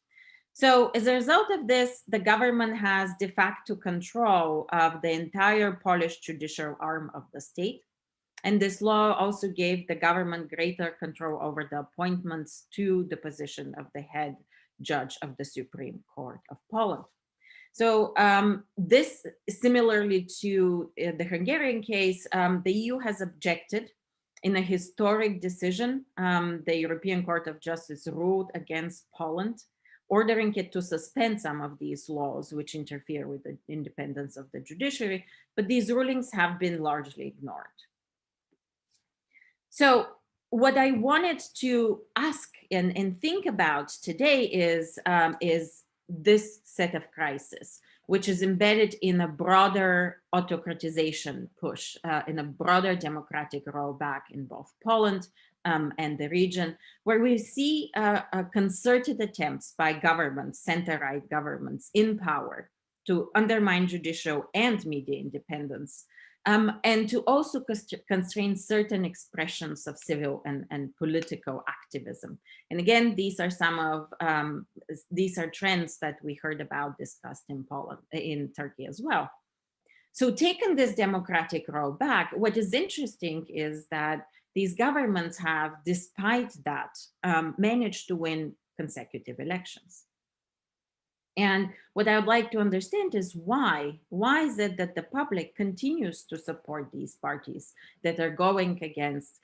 So as a result of this, the government has de facto control of the entire Polish judicial arm of the state. And this law also gave the government greater control over the appointments to the position of the head judge of the Supreme Court of Poland. So this, similarly to the Hungarian case, the EU has objected in a historic decision. The European Court of Justice ruled against Poland, ordering it to suspend some of these laws which interfere with the independence of the judiciary, but these rulings have been largely ignored. So what I wanted to ask and think about today is this set of crises, which is embedded in a broader autocratization push, in a broader democratic rollback in both Poland and the region, where we see concerted attempts by governments, center-right governments in power, to undermine judicial and media independence, and to also constrain certain expressions of civil and political activism. And again, these are some of these are trends that we heard about discussed in Poland, in Turkey as well. So taking this democratic rollback, what is interesting is that these governments have, despite that, managed to win consecutive elections. And what I would like to understand is why. Why is it that the public continues to support these parties that are going against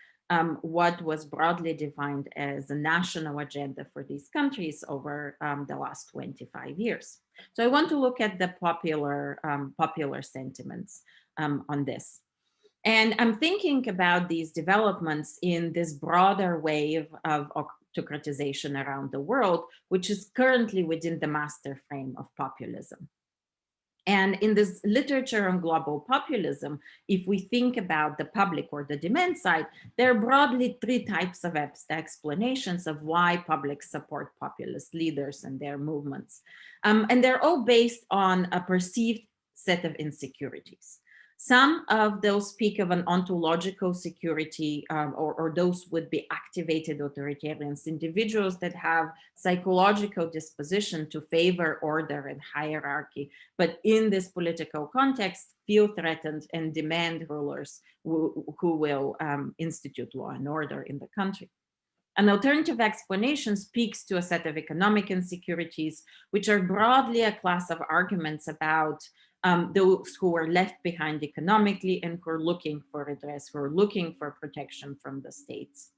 what was broadly defined as a national agenda for these countries over the last 25 years? So I want to look at the popular sentiments on this. And I'm thinking about these developments in this broader wave of autocratization around the world, which is currently within the master frame of populism. And in this literature on global populism, if we think about the public or the demand side, there are broadly three types of explanations of why publics support populist leaders and their movements. And they're all based on a perceived set of insecurities. Some of those speak of an ontological security, or those would be activated authoritarians, individuals that have psychological disposition to favor order and hierarchy, but in this political context feel threatened and demand rulers who will institute law and order in the country. An alternative explanation speaks to a set of economic insecurities, which are broadly a class of arguments about those who are left behind economically and who are looking for redress, who are looking for protection from the states.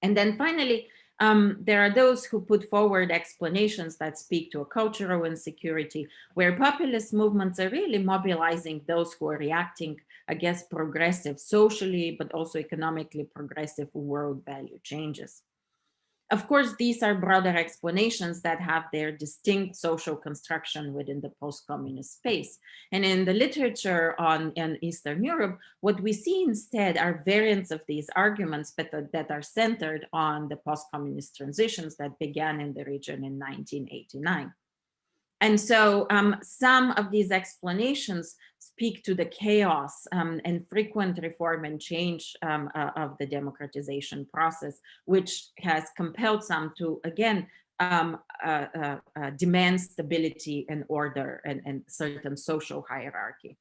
And then finally, there are those who put forward explanations that speak to a cultural insecurity, where populist movements are really mobilizing those who are reacting against progressive, socially, but also economically progressive world value changes. Of course, these are broader explanations that have their distinct social construction within the post-communist space. And in the literature on Eastern Europe, what we see instead are variants of these arguments, but that are centered on the post-communist transitions that began in the region in 1989. And so some of these explanations speak to the chaos and frequent reform and change of the democratization process, which has compelled some to, again, demand stability and order and certain social hierarchy.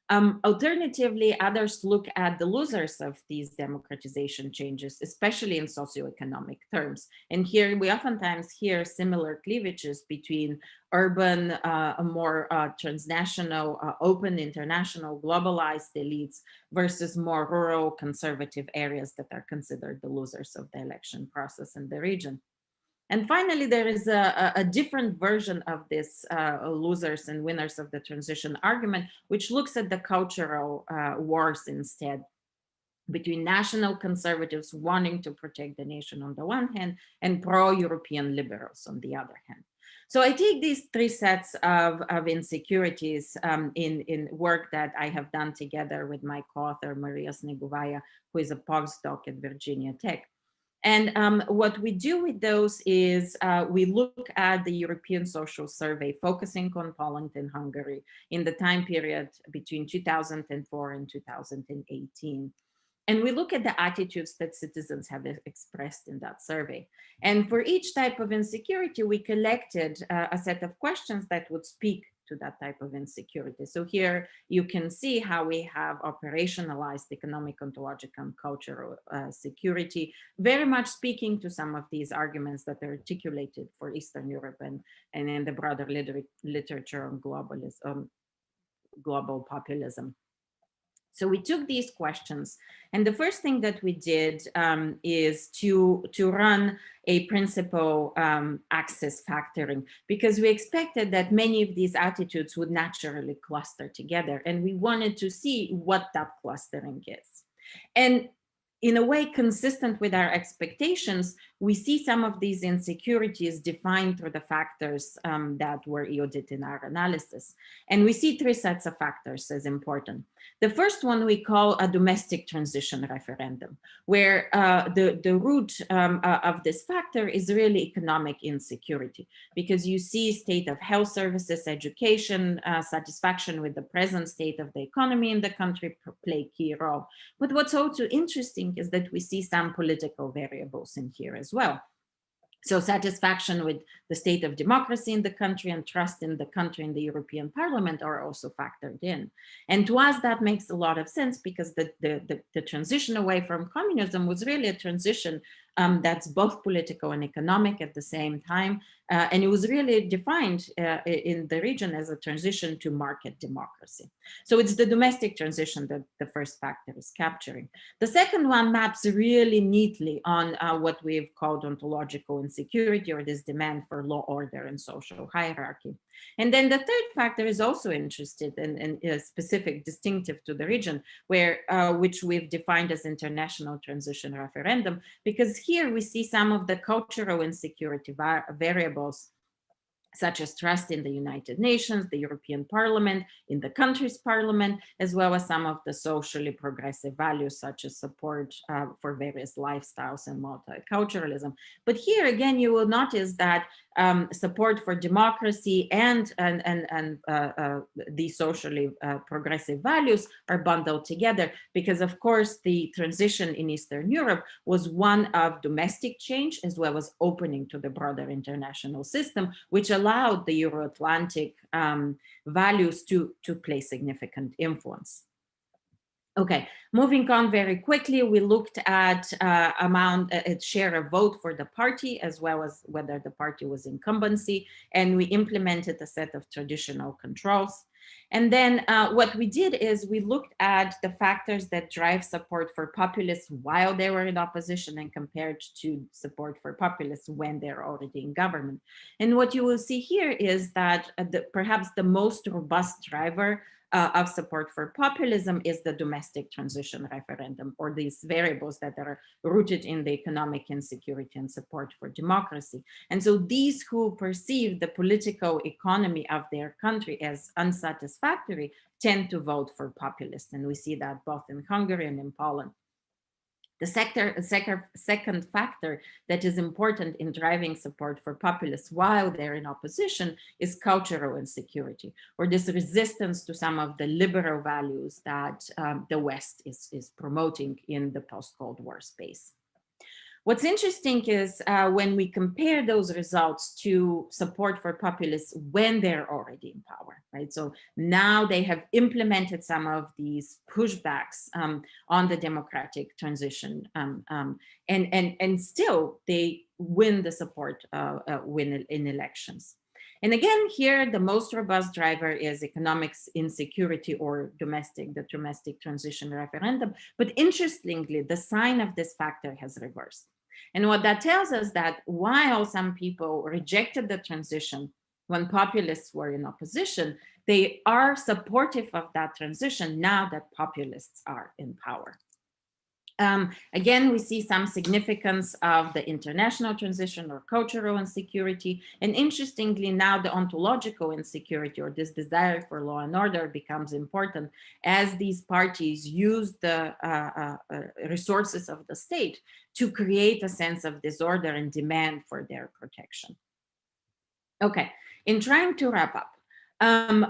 Alternatively, others look at the losers of these democratization changes, especially in socioeconomic terms. And here we oftentimes hear similar cleavages between urban, more transnational, open, international, globalized elites versus more rural, conservative areas that are considered the losers of the election process in the region. And finally, there is a different version of this losers and winners of the transition argument, which looks at the cultural wars instead, between national conservatives wanting to protect the nation on the one hand and pro-European liberals on the other hand. So I take these three sets of insecurities in work that I have done together with my co-author, Maria Sneguvaya, who is a postdoc at Virginia Tech. And what we do with those is we look at the European Social Survey, focusing on Poland and Hungary in the time period between 2004 and 2018. And we look at the attitudes that citizens have expressed in that survey. And for each type of insecurity, we collected a set of questions that would speak to that type of insecurity. So here you can see how we have operationalized economic, ontological, and cultural security, very much speaking to some of these arguments that are articulated for Eastern Europe and in the broader literature on globalism, global populism. So we took these questions, and the first thing that we did is to run a principal axis factoring, because we expected that many of these attitudes would naturally cluster together, and we wanted to see what that clustering is. And in a way consistent with our expectations, we see some of these insecurities defined through the factors that were EODed in our analysis. And we see three sets of factors as important. The first one we call a domestic transition referendum, where the root of this factor is really economic insecurity, because you see state of health services, education, satisfaction with the present state of the economy in the country play key role. But what's also interesting is that we see some political variables in here as well. So satisfaction with the state of democracy in the country and trust in the country and the European Parliament are also factored in. And to us, that makes a lot of sense, because the transition away from communism was really a transition that's both political and economic at the same time. And it was really defined in the region as a transition to market democracy. So it's the domestic transition that the first factor is capturing. The second one maps really neatly on what we've called ontological insecurity, or this demand for law, order, and social hierarchy. And then the third factor is also interested in specific, distinctive to the region, where which we've defined as international transition referendum, because here we see some of the cultural insecurity variables, such as trust in the United Nations, the European Parliament, in the country's parliament, as well as some of the socially progressive values, such as support for various lifestyles and multiculturalism. But here again, you will notice that support for democracy and the socially progressive values are bundled together, because of course the transition in Eastern Europe was one of domestic change as well as opening to the broader international system, which allowed the Euro-Atlantic values to play significant influence. Okay, moving on very quickly, we looked at share of vote for the party, as well as whether the party was incumbency, and we implemented a set of traditional controls. And then what we did is we looked at the factors that drive support for populists while they were in opposition, and compared to support for populists when they're already in government. And what you will see here is that perhaps the most robust driver of support for populism is the domestic transition referendum, or these variables that are rooted in the economic insecurity and support for democracy. And so these who perceive the political economy of their country as unsatisfactory tend to vote for populists. And we see that both in Hungary and in Poland. The second factor that is important in driving support for populists while they're in opposition is cultural insecurity, or this resistance to some of the liberal values that the West is promoting in the post-Cold War space. What's interesting is when we compare those results to support for populists when they're already in power, right? So now they have implemented some of these pushbacks on the democratic transition, and still they win the support, win in elections. And again, here, the most robust driver is economic insecurity, or the domestic transition referendum. But interestingly, the sign of this factor has reversed. And what that tells us that while some people rejected the transition when populists were in opposition, they are supportive of that transition now that populists are in power. Again, we see some significance of the international transition or cultural insecurity. And interestingly, now the ontological insecurity, or this desire for law and order, becomes important as these parties use the resources of the state to create a sense of disorder and demand for their protection. Okay, in trying to wrap up,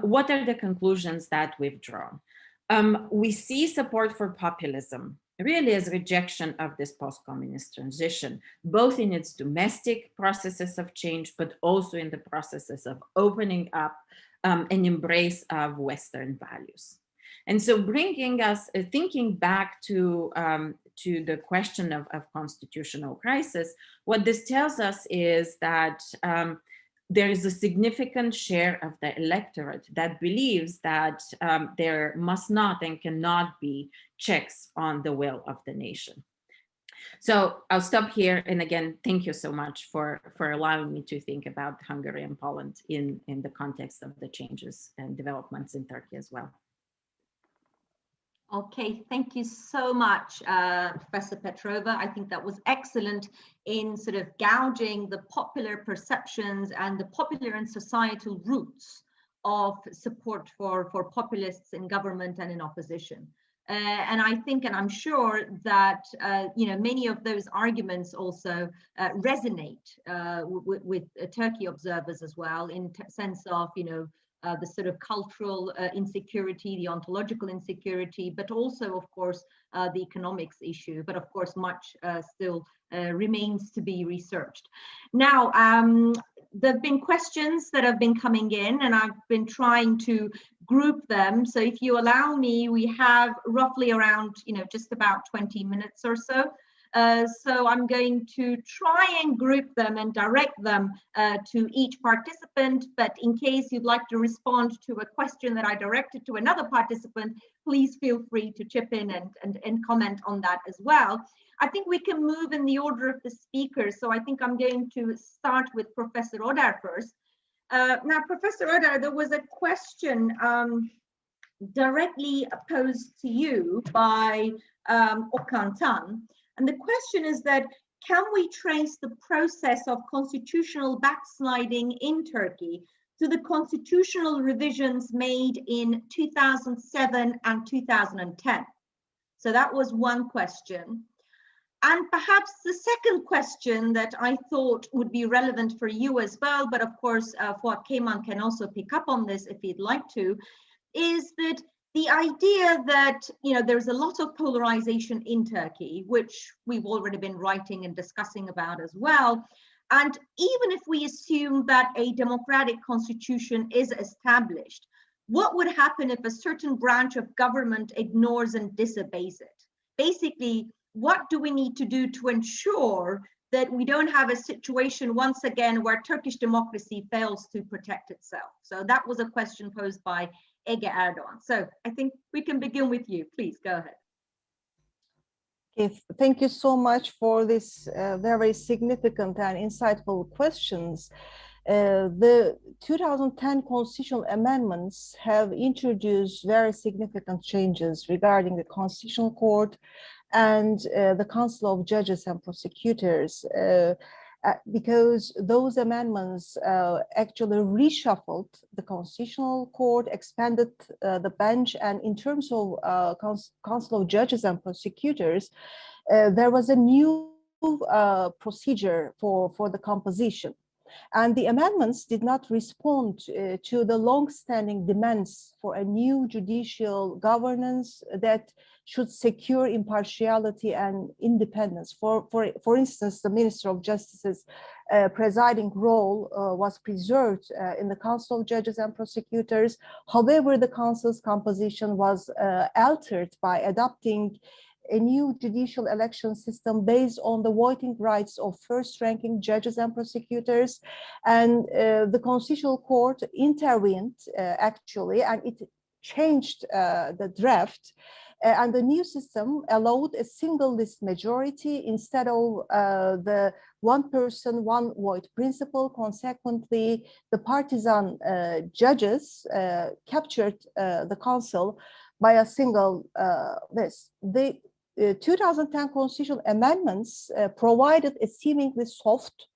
what are the conclusions that we've drawn? We see support for populism really as rejection of this post-communist transition, both in its domestic processes of change, but also in the processes of opening up an embrace of Western values. And so bringing us, thinking back to the question of constitutional crisis, what this tells us is that there is a significant share of the electorate that believes that there must not and cannot be checks on the will of the nation. So I'll stop here. And again, thank you so much for allowing me to think about Hungary and Poland in the context of the changes and developments in Turkey as well. Okay, thank you so much, Professor Petrova. I think that was excellent in sort of gouging the popular perceptions and the popular and societal roots of support for populists in government and in opposition. And I think, and I'm sure that, many of those arguments also resonate with Turkey observers as well, in sense of, the sort of cultural insecurity, the ontological insecurity, but also, of course, the economics issue. But of course, much still remains to be researched. Now, there have been questions that have been coming in, and I've been trying to group them. So if you allow me, we have roughly around, just about 20 minutes or so. So I'm going to try and group them and direct them to each participant, but in case you'd like to respond to a question that I directed to another participant, please feel free to chip in and comment on that as well. I think we can move in the order of the speakers, so I think I'm going to start with Professor Oder first. Now, Professor Oder, there was a question directly posed to you by Okan Tan. And the question is that, can we trace the process of constitutional backsliding in Turkey to the constitutional revisions made in 2007 and 2010? So that was one question. And perhaps the second question that I thought would be relevant for you as well, but of course, Fuat Keyman can also pick up on this if he'd like to, is that the idea that, there's a lot of polarization in Turkey, which we've already been writing and discussing about as well. And even if we assume that a democratic constitution is established, what would happen if a certain branch of government ignores and disobeys it? Basically, what do we need to do to ensure that we don't have a situation once again where Turkish democracy fails to protect itself? So that was a question posed by Ege Erdoğan. So I think we can begin with you. Please go ahead. Okay, thank you so much for this very significant and insightful questions. The 2010 constitutional amendments have introduced very significant changes regarding the Constitutional Court and the Council of Judges and Prosecutors, because those amendments actually reshuffled the Constitutional Court, expanded the bench, and in terms of Council of Judges and Prosecutors, there was a new procedure for the composition. And the amendments did not respond to the long-standing demands for a new judicial governance that should secure impartiality and independence. For instance, the Minister of Justice's presiding role was preserved in the Council of Judges and Prosecutors. However, the Council's composition was altered by adopting a new judicial election system based on the voting rights of first-ranking judges and prosecutors. And the Constitutional Court intervened, actually, and it changed the draft. And the new system allowed a single list majority instead of the one person, one vote principle. Consequently, the partisan judges captured the council by a single list. The 2010 constitutional amendments provided a seemingly soft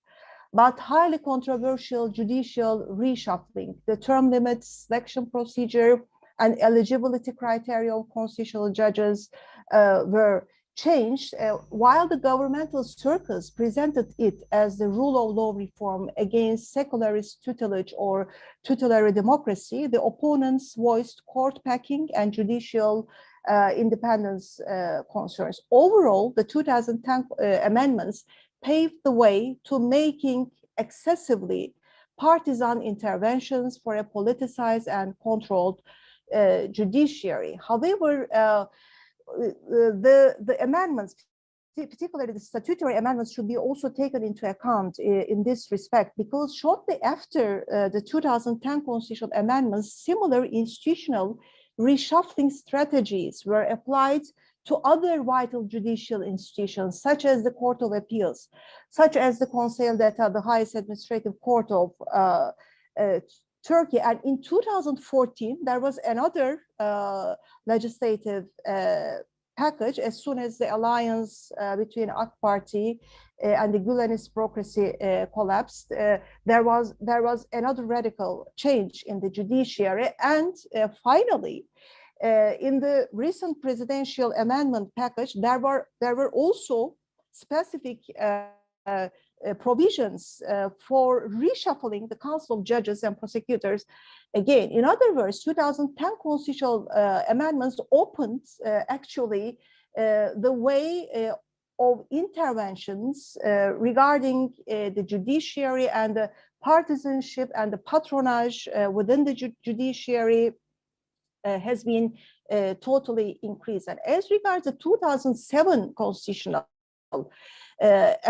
but highly controversial judicial reshuffling. The term limits, selection procedure, and eligibility criteria of constitutional judges were changed, while the governmental circles presented it as the rule of law reform against secularist tutelage or tutelary democracy. The opponents voiced court packing and judicial independence concerns. Overall, the 2010 amendments paved the way to making excessively partisan interventions, for a politicized and controlled judiciary. However, the amendments, particularly the statutory amendments, should be also taken into account in this respect, because shortly after the 2010 constitutional amendments, similar institutional reshuffling strategies were applied to other vital judicial institutions, such as the Court of Appeals, such as the Conseil d'Etat, the highest administrative court of Turkey. And in 2014, there was another legislative package. As soon as the alliance between AK Party and the Gülenist bureaucracy collapsed, there was another radical change in the judiciary. And finally, in the recent presidential amendment package, there were also specific provisions for reshuffling the Council of Judges and Prosecutors again. In other words, 2010 constitutional amendments opened actually the way of interventions regarding the judiciary, and the partisanship and the patronage within the judiciary has been totally increased. And as regards the 2007 constitutional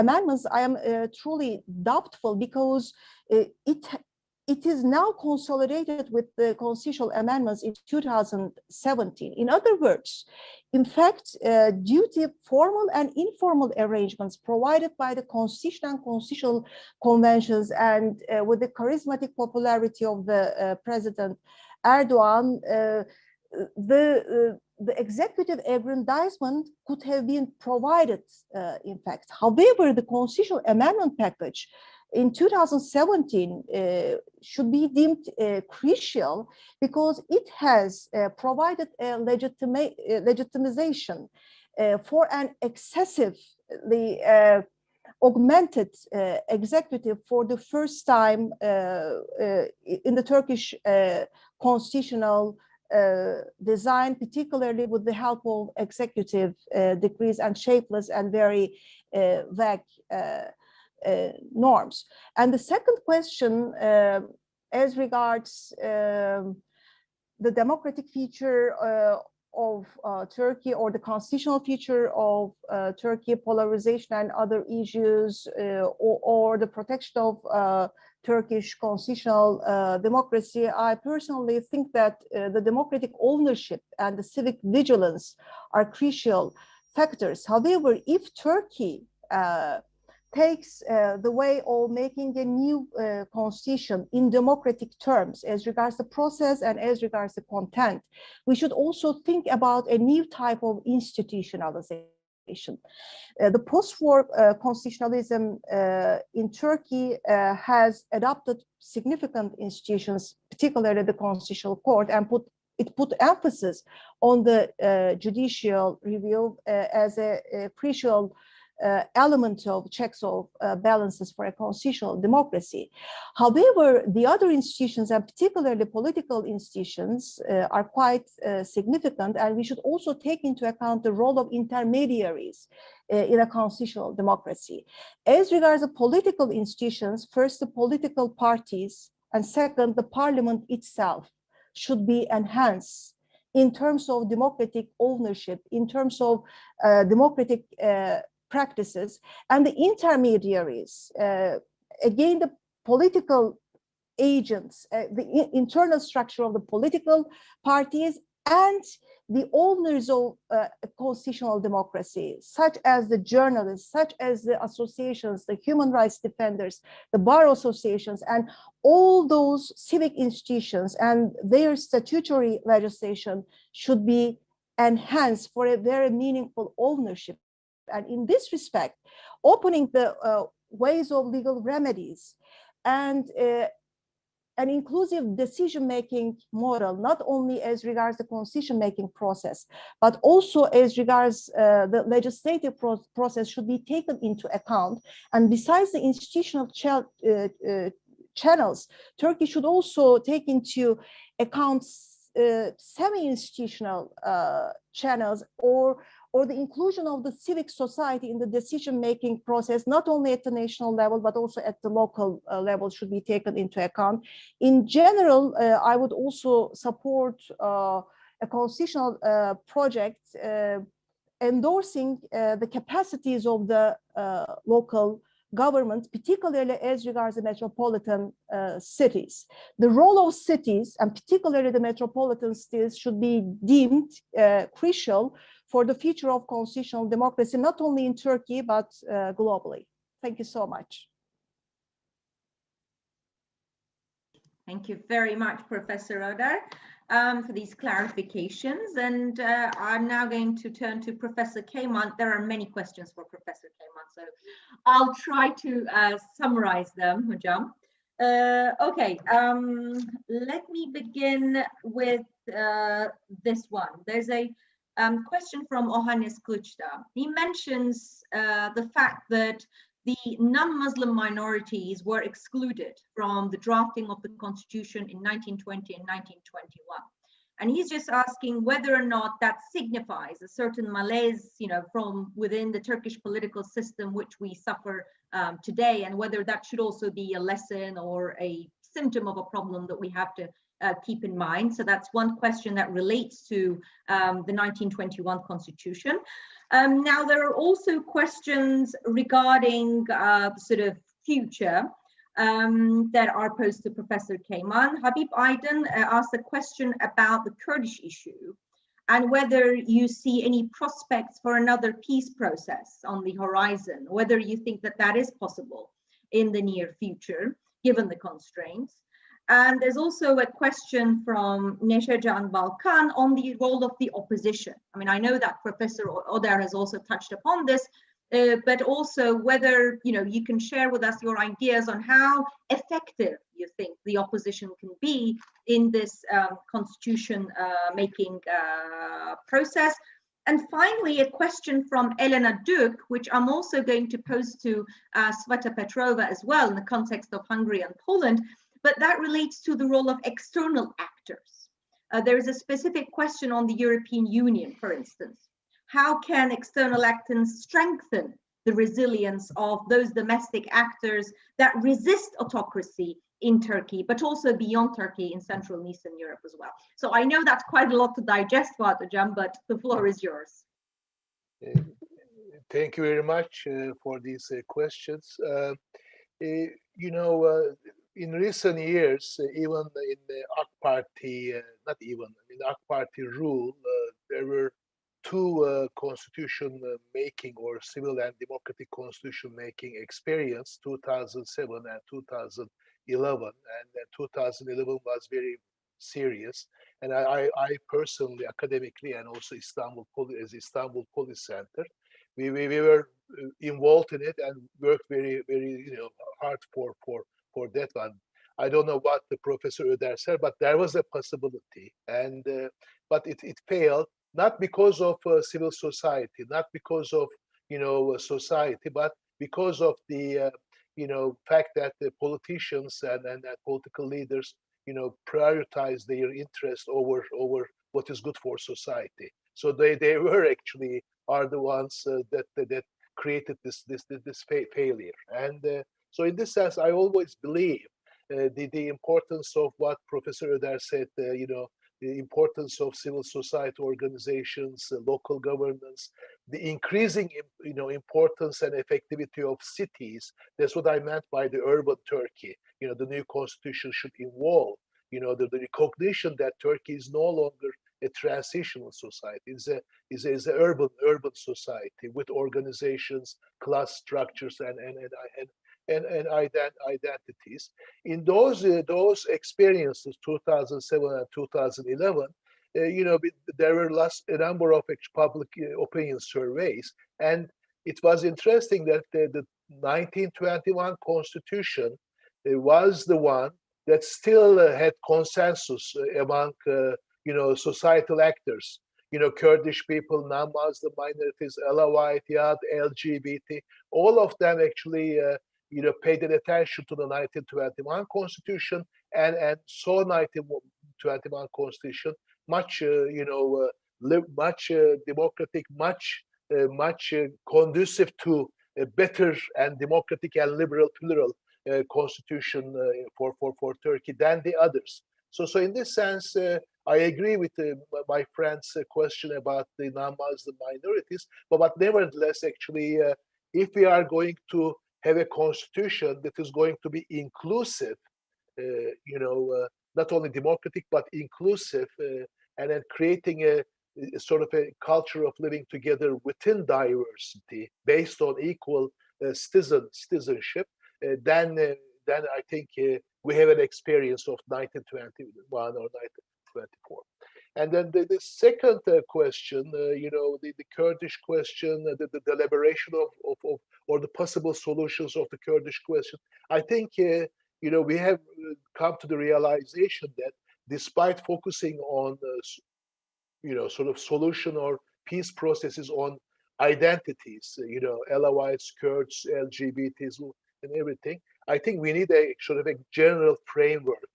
amendments, I am truly doubtful, because it is now consolidated with the constitutional amendments in 2017. In other words, in fact, due to formal and informal arrangements provided by the Constitution and constitutional conventions, and with the charismatic popularity of the President Erdogan, the executive aggrandizement could have been provided, in fact. However, the constitutional amendment package in 2017 should be deemed crucial, because it has provided a legitimization for an excessively augmented executive for the first time in the Turkish constitutional design, particularly with the help of executive decrees and shapeless and very vague norms. And the second question, as regards the democratic feature of Turkey, or the constitutional feature of Turkey, polarization and other issues, or the protection of Turkish constitutional democracy, I personally think that the democratic ownership and the civic vigilance are crucial factors. However, if Turkey takes the way of making a new constitution in democratic terms as regards the process and as regards the content, we should also think about a new type of institutionalization. The post-war constitutionalism in Turkey has adopted significant institutions, particularly the Constitutional Court, and put emphasis on the judicial review as a crucial element of checks of balances for a constitutional democracy. However, the other institutions, and particularly political institutions, are quite significant, and we should also take into account the role of intermediaries in a constitutional democracy. As regards the political institutions, first, the political parties, and second, the parliament itself should be enhanced in terms of democratic ownership, in terms of democratic practices. And the intermediaries, again, the political agents, the internal structure of the political parties, and the owners of constitutional democracy, such as the journalists, such as the associations, the human rights defenders, the bar associations, and all those civic institutions and their statutory legislation should be enhanced for a very meaningful ownership. And in this respect, opening the ways of legal remedies and an inclusive decision-making model, not only as regards the constitution-making process, but also as regards the legislative process, should be taken into account. And besides the institutional channels, Turkey should also take into account semi-institutional channels, or or the inclusion of the civic society in the decision-making process, not only at the national level, but also at the local level should be taken into account. In general, I would also support a constitutional project endorsing the capacities of the local government, particularly as regards the metropolitan cities. The role of cities, and particularly the metropolitan cities, should be deemed crucial for the future of constitutional democracy, not only in Turkey, but globally. Thank you so much. Thank you very much, Professor Oder, for these clarifications. And I'm now going to turn to Professor Keyman. There are many questions for Professor Keyman, so I'll try to summarize them, Hocam. Okay, let me begin with this one. There's a question from Ohannes Kılıçda. He mentions the fact that the non-Muslim minorities were excluded from the drafting of the constitution in 1920 and 1921. And he's just asking whether or not that signifies a certain malaise, from within the Turkish political system, which we suffer today, and whether that should also be a lesson or a symptom of a problem that we have to keep in mind. So that's one question that relates to the 1921 constitution. Now, there are also questions regarding sort of future that are posed to Professor Keyman. Habib Aydın asked a question about the Kurdish issue and whether you see any prospects for another peace process on the horizon, whether you think that that is possible in the near future, given the constraints. And there's also a question from Neşecan Balkan on the role of the opposition. I mean, I know that Professor Oder has also touched upon this, but also whether you can share with us your ideas on how effective you think the opposition can be in this constitution making process. And finally, a question from Elena Duk, which I'm also going to pose to Tsveta Petrova as well in the context of Hungary and Poland. But that relates to the role of external actors. There is a specific question on the European Union, for instance. How can external actors strengthen the resilience of those domestic actors that resist autocracy in Turkey, but also beyond Turkey in Central and Eastern Europe as well? So I know that's quite a lot to digest, Fuat Hocam, but the floor is yours. Thank you very much for these questions. In recent years, even in the AK Party, AK Party rule, there were two constitution making or civil and democratic constitution making experience, 2007 and 2011. And 2011 was very serious. And I personally, academically, and also Istanbul Policy Center, we were involved in it and worked very, very hard for that one. I don't know what the Professor Oder said, but there was a possibility, and but it failed, not because of civil society, not because of society, but because of the fact that the politicians and political leaders prioritize their interest over what is good for society. So they were actually are the ones that created this failure. And so in this sense, I always believe the importance of what Professor Oder said, the importance of civil society organizations, local governance, the increasing importance and effectivity of cities. That's what I meant by the urban Turkey. The new constitution should involve the recognition that Turkey is no longer a transitional society. It's a urban society with organizations, class structures, and identities. In those experiences, 2007 and 2011, there were a number of public opinion surveys, and it was interesting that the 1921 constitution was the one that still had consensus among societal actors. Kurdish people, non-Muslim minorities, Alawite, Yad, LGBT, all of them actually paid attention to the 1921 constitution and saw 1921 constitution much much democratic, much conducive to a better and democratic and liberal plural constitution for Turkey than the others. So in this sense, I agree with my friend's question about the non-Muslim minorities, but nevertheless, actually, if we are going to have a constitution that is going to be inclusive, not only democratic but inclusive, and then creating a sort of a culture of living together within diversity based on equal citizenship, then I think we have an experience of 1921 or 1924. And then the second question, the Kurdish question, the elaboration of or the possible solutions of the Kurdish question, I think we have come to the realization that despite focusing on sort of solution or peace processes on identities, Alawites, Kurds, LGBTs, and everything, I think we need a sort of a general framework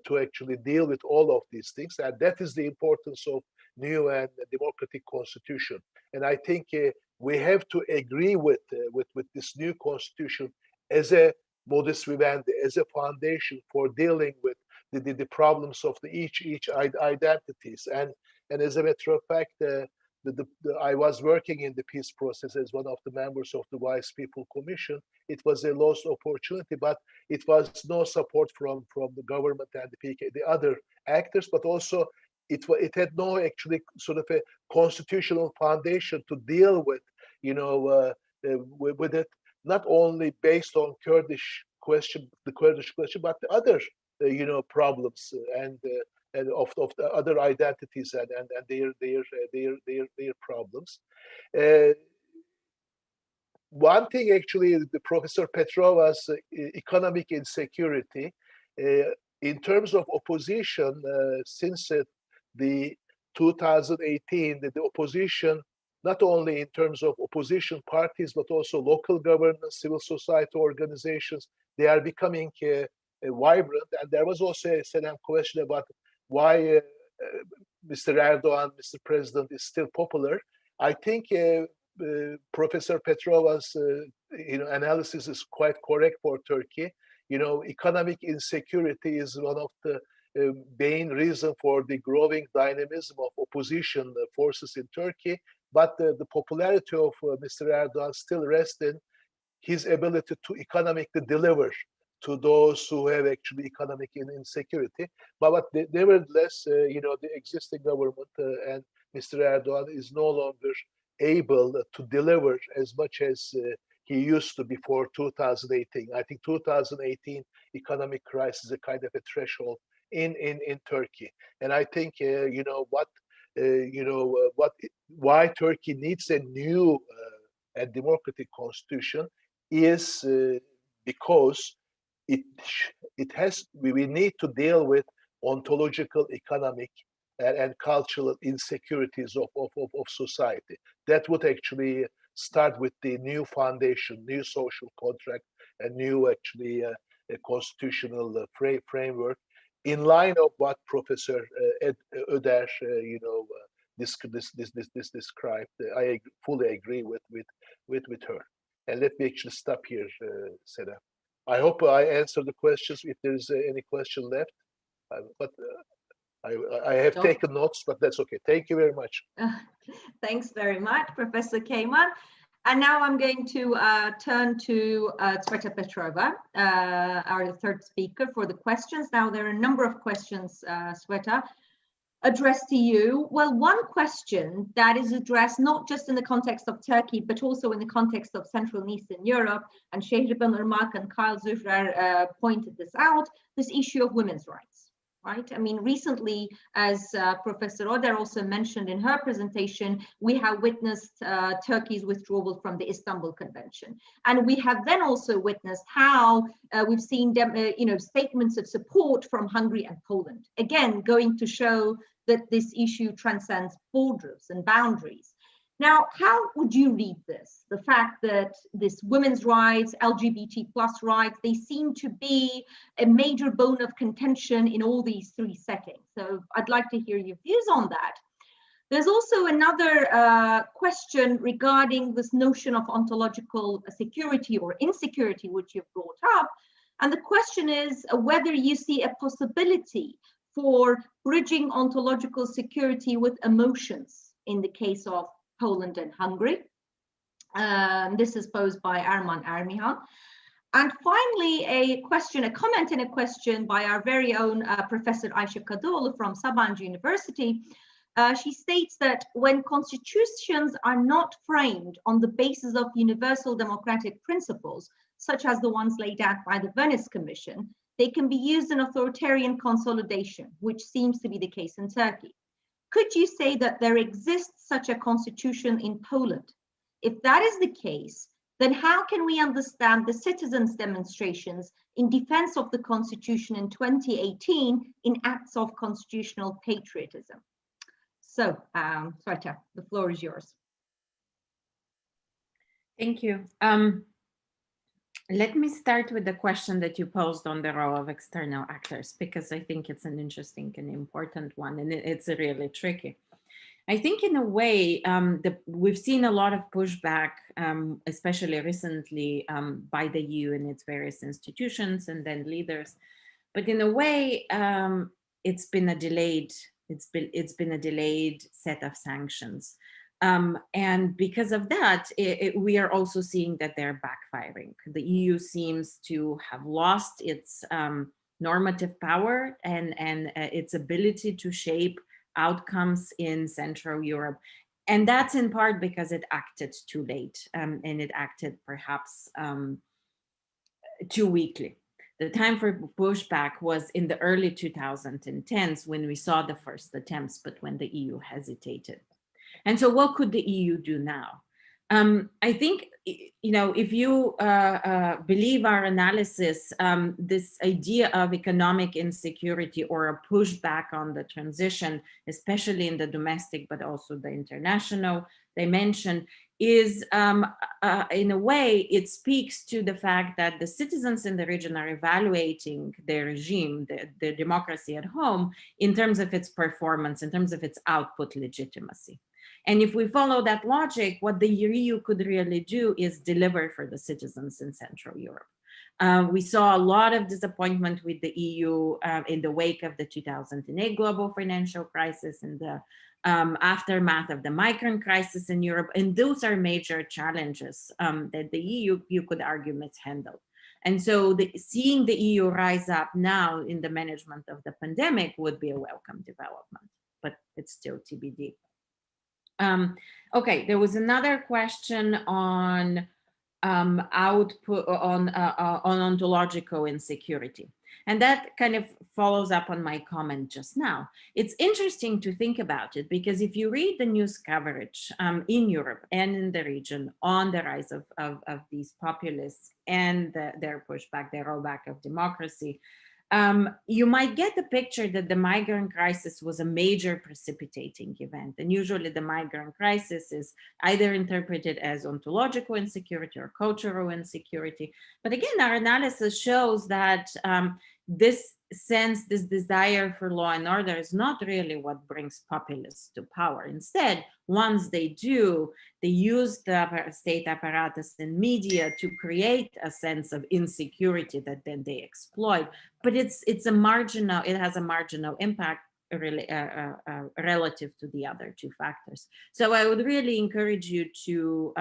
to actually deal with all of these things, and that is the importance of new and democratic constitution. And I think we have to agree with this new constitution as a modus vivendi, as a foundation for dealing with the problems of each identities. And as a matter of fact, I was working in the peace process as one of the members of the Wise People Commission. It was a lost opportunity, but it was no support from the government and the PK, the other actors, but also it had no actually sort of a constitutional foundation to deal with, with it, not only based on the Kurdish question, but the other, problems and of the other identities and their problems. One thing actually, the Professor Petrova's economic insecurity, in terms of opposition, since the 2018, the opposition, not only in terms of opposition parties, but also local governments, civil society organizations, they are becoming vibrant. And there was also a Senem question about why Mr. Erdogan, Mr. President, is still popular. I think Professor Petrova's analysis is quite correct for Turkey. Economic insecurity is one of the main reason for the growing dynamism of opposition forces in Turkey. But the popularity of Mr. Erdogan still rests in his ability to economically deliver to those who have actually economic insecurity. But nevertheless, the existing government and Mr. Erdogan is no longer able to deliver as much as he used to before 2018. I think 2018 economic crisis is a kind of a threshold in Turkey. And I think why Turkey needs a new and democratic constitution is because we need to deal with ontological, economic, and cultural insecurities of society. That would actually start with the new foundation, new social contract, and new actually constitutional framework, in line of what Professor Oder described. I fully agree with her. And let me actually stop here, Senem. I hope I answered the questions. If there is any question left, but I have taken notes, but that's okay. Thank you very much. Thanks very much, Professor Keyman. And now I'm going to turn to Tsveta Petrova, our third speaker, for the questions. Now, there are a number of questions, Tsveta, addressed to you. Well, one question that is addressed not just in the context of Turkey, but also in the context of Central and Eastern Europe, and Shehriban Irmak and Kyle Zuhrer pointed this out, this issue of women's rights, right? I mean, recently, as Professor Oder also mentioned in her presentation, we have witnessed Turkey's withdrawal from the Istanbul Convention. And we have then also witnessed how we've seen statements of support from Hungary and Poland, again, going to show that this issue transcends borders and boundaries. Now, how would you read this? The fact that this women's rights, LGBT plus rights, they seem to be a major bone of contention in all these three settings. So I'd like to hear your views on that. There's also another question regarding this notion of ontological security or insecurity, which you've brought up. And the question is whether you see a possibility for bridging ontological security with emotions in the case of Poland and Hungary. This is posed by Arman Ermihan. And finally, a comment and a question by our very own Professor Ayşe Kadıoğlu from Sabancı University. She states that when constitutions are not framed on the basis of universal democratic principles, such as the ones laid out by the Venice Commission, they can be used in authoritarian consolidation, which seems to be the case in Turkey. Could you say that there exists such a constitution in Poland? If that is the case, then how can we understand the citizens' demonstrations in defense of the constitution in 2018 in acts of constitutional patriotism? So, Tsveta, the floor is yours. Thank you. Let me start with the question that you posed on the role of external actors, because I think it's an interesting and important one, and it's really tricky. I think in a way, we've seen a lot of pushback, especially recently by the EU and its various institutions and then leaders. But in a way, it's been a delayed set of sanctions. And because of that, we are also seeing that they're backfiring. The EU seems to have lost its normative power and its ability to shape outcomes in Central Europe. And that's in part because it acted too late and it acted perhaps too weakly. The time for pushback was in the early 2010s when we saw the first attempts, but when the EU hesitated. And so what could the EU do now? I think, if you believe our analysis, this idea of economic insecurity or a pushback on the transition, especially in the domestic, but also the international dimension, is in a way, it speaks to the fact that the citizens in the region are evaluating their regime, the democracy at home, in terms of its performance, in terms of its output legitimacy. And if we follow that logic, what the EU could really do is deliver for the citizens in Central Europe. We saw a lot of disappointment with the EU in the wake of the 2008 global financial crisis and the aftermath of the migrant crisis in Europe. And those are major challenges that the EU, you could argue, mishandled. And so seeing the EU rise up now in the management of the pandemic would be a welcome development, but it's still TBD. Okay, there was another question on output on ontological insecurity, and that kind of follows up on my comment just now. It's interesting to think about it because if you read the news coverage in Europe and in the region on the rise of these populists and their pushback, their rollback of democracy, you might get the picture that the migrant crisis was a major precipitating event. And usually the migrant crisis is either interpreted as ontological insecurity or cultural insecurity. But again, our analysis shows that this desire for law and order is not really what brings populists to power. Instead, once they do, they use the state apparatus and media to create a sense of insecurity that then they exploit. But it has a marginal impact really, relative to the other two factors. So I would really encourage you to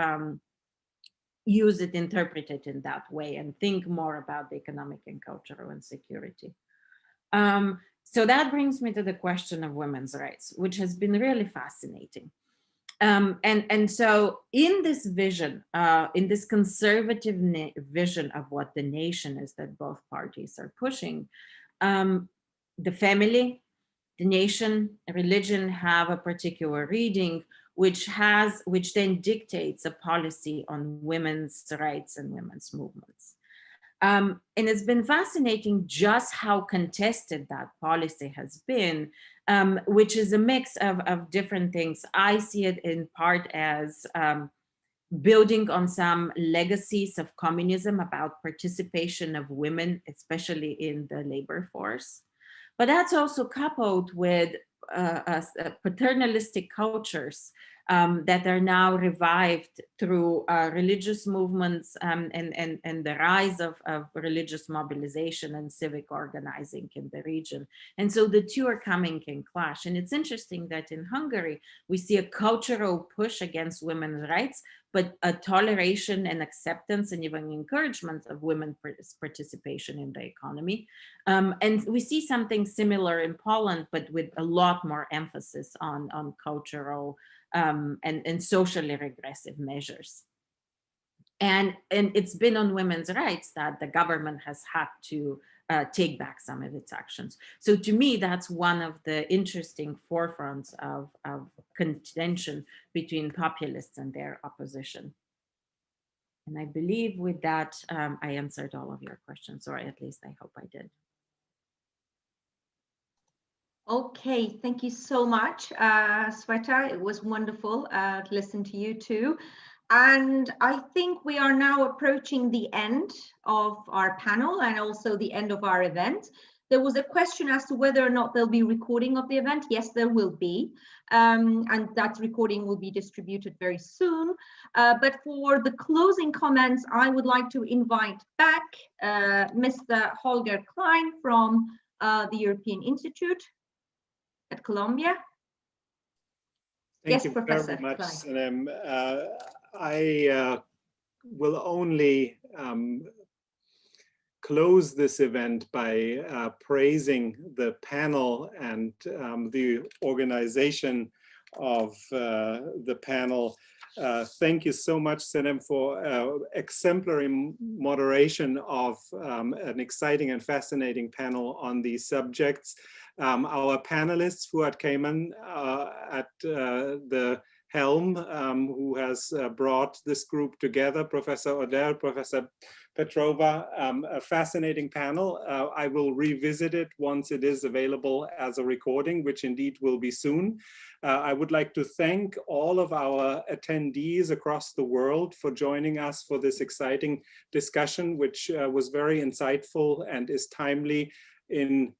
use it, interpret it in that way, and think more about the economic and cultural insecurity. So that brings me to the question of women's rights, which has been really fascinating. And so in this vision, in this conservative vision of what the nation is that both parties are pushing, the family, the nation, religion have a particular reading, which then dictates a policy on women's rights and women's movements. And it's been fascinating just how contested that policy has been, which is a mix of different things. I see it in part as building on some legacies of communism about participation of women, especially in the labor force. But that's also coupled with paternalistic cultures that are now revived through religious movements and the rise of religious mobilization and civic organizing in the region. And so the two are coming in clash. And it's interesting that in Hungary, we see a cultural push against women's rights, but a toleration and acceptance and even encouragement of women's participation in the economy. And we see something similar in Poland, but with a lot more emphasis on cultural and socially regressive measures. And it's been on women's rights that the government has had to take back some of its actions. So to me, that's one of the interesting forefronts of contention between populists and their opposition. And I believe with that, I answered all of your questions, or at least I hope I did. Okay, thank you so much, Tsveta. It was wonderful to listen to you too. And I think we are now approaching the end of our panel and also the end of our event. There was a question as to whether or not there'll be recording of the event. Yes, there will be. And that recording will be distributed very soon. But for the closing comments, I would like to invite back Mr. Holger Klein from the European Institute at Columbia. Thank yes, you Professor very much, Klein. Senem. I will only close this event by praising the panel and the organization of the panel. Thank you so much, Senem, for exemplary moderation of an exciting and fascinating panel on these subjects. Our panelists, Fuat, Keyman at the helm, who has brought this group together, Professor Oder, Professor Petrova, a fascinating panel. I will revisit it once it is available as a recording, which indeed will be soon. I would like to thank all of our attendees across the world for joining us for this exciting discussion, which was very insightful and is timely in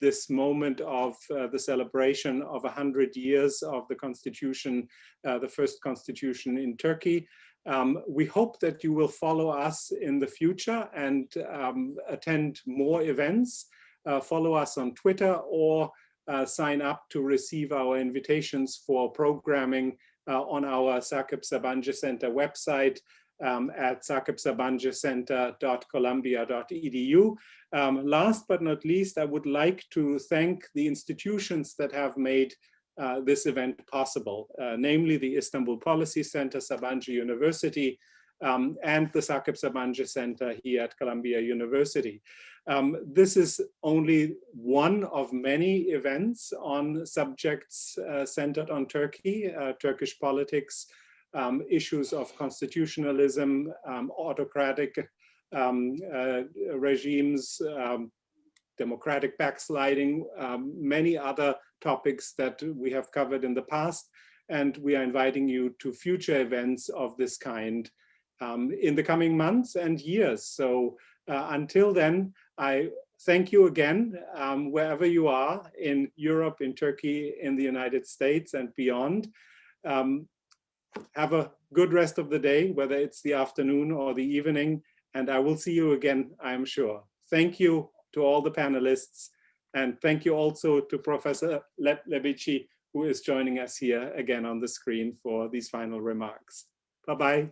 this moment of the celebration of 100 years of the constitution, the first constitution in Turkey. We hope that you will follow us in the future and attend more events, follow us on Twitter, or sign up to receive our invitations for programming on our Sakıp Sabancı Center website at sakıpsabancıcenter.columbia.edu. Last but not least, I would like to thank the institutions that have made this event possible, namely the Istanbul Policy Center, Sabancı University, and the Sakıp Sabancı Center here at Columbia University. This is only one of many events on subjects centered on Turkey, Turkish politics, issues of constitutionalism, autocratic regimes, democratic backsliding, many other topics that we have covered in the past. And we are inviting you to future events of this kind in the coming months and years. So until then, I thank you again, wherever you are in Europe, in Turkey, in the United States and beyond. Have a good rest of the day, whether it's the afternoon or the evening, and I will see you again, I'm sure. Thank you to all the panelists, and thank you also to Professor Leblebici, who is joining us here again on the screen for these final remarks. Bye-bye.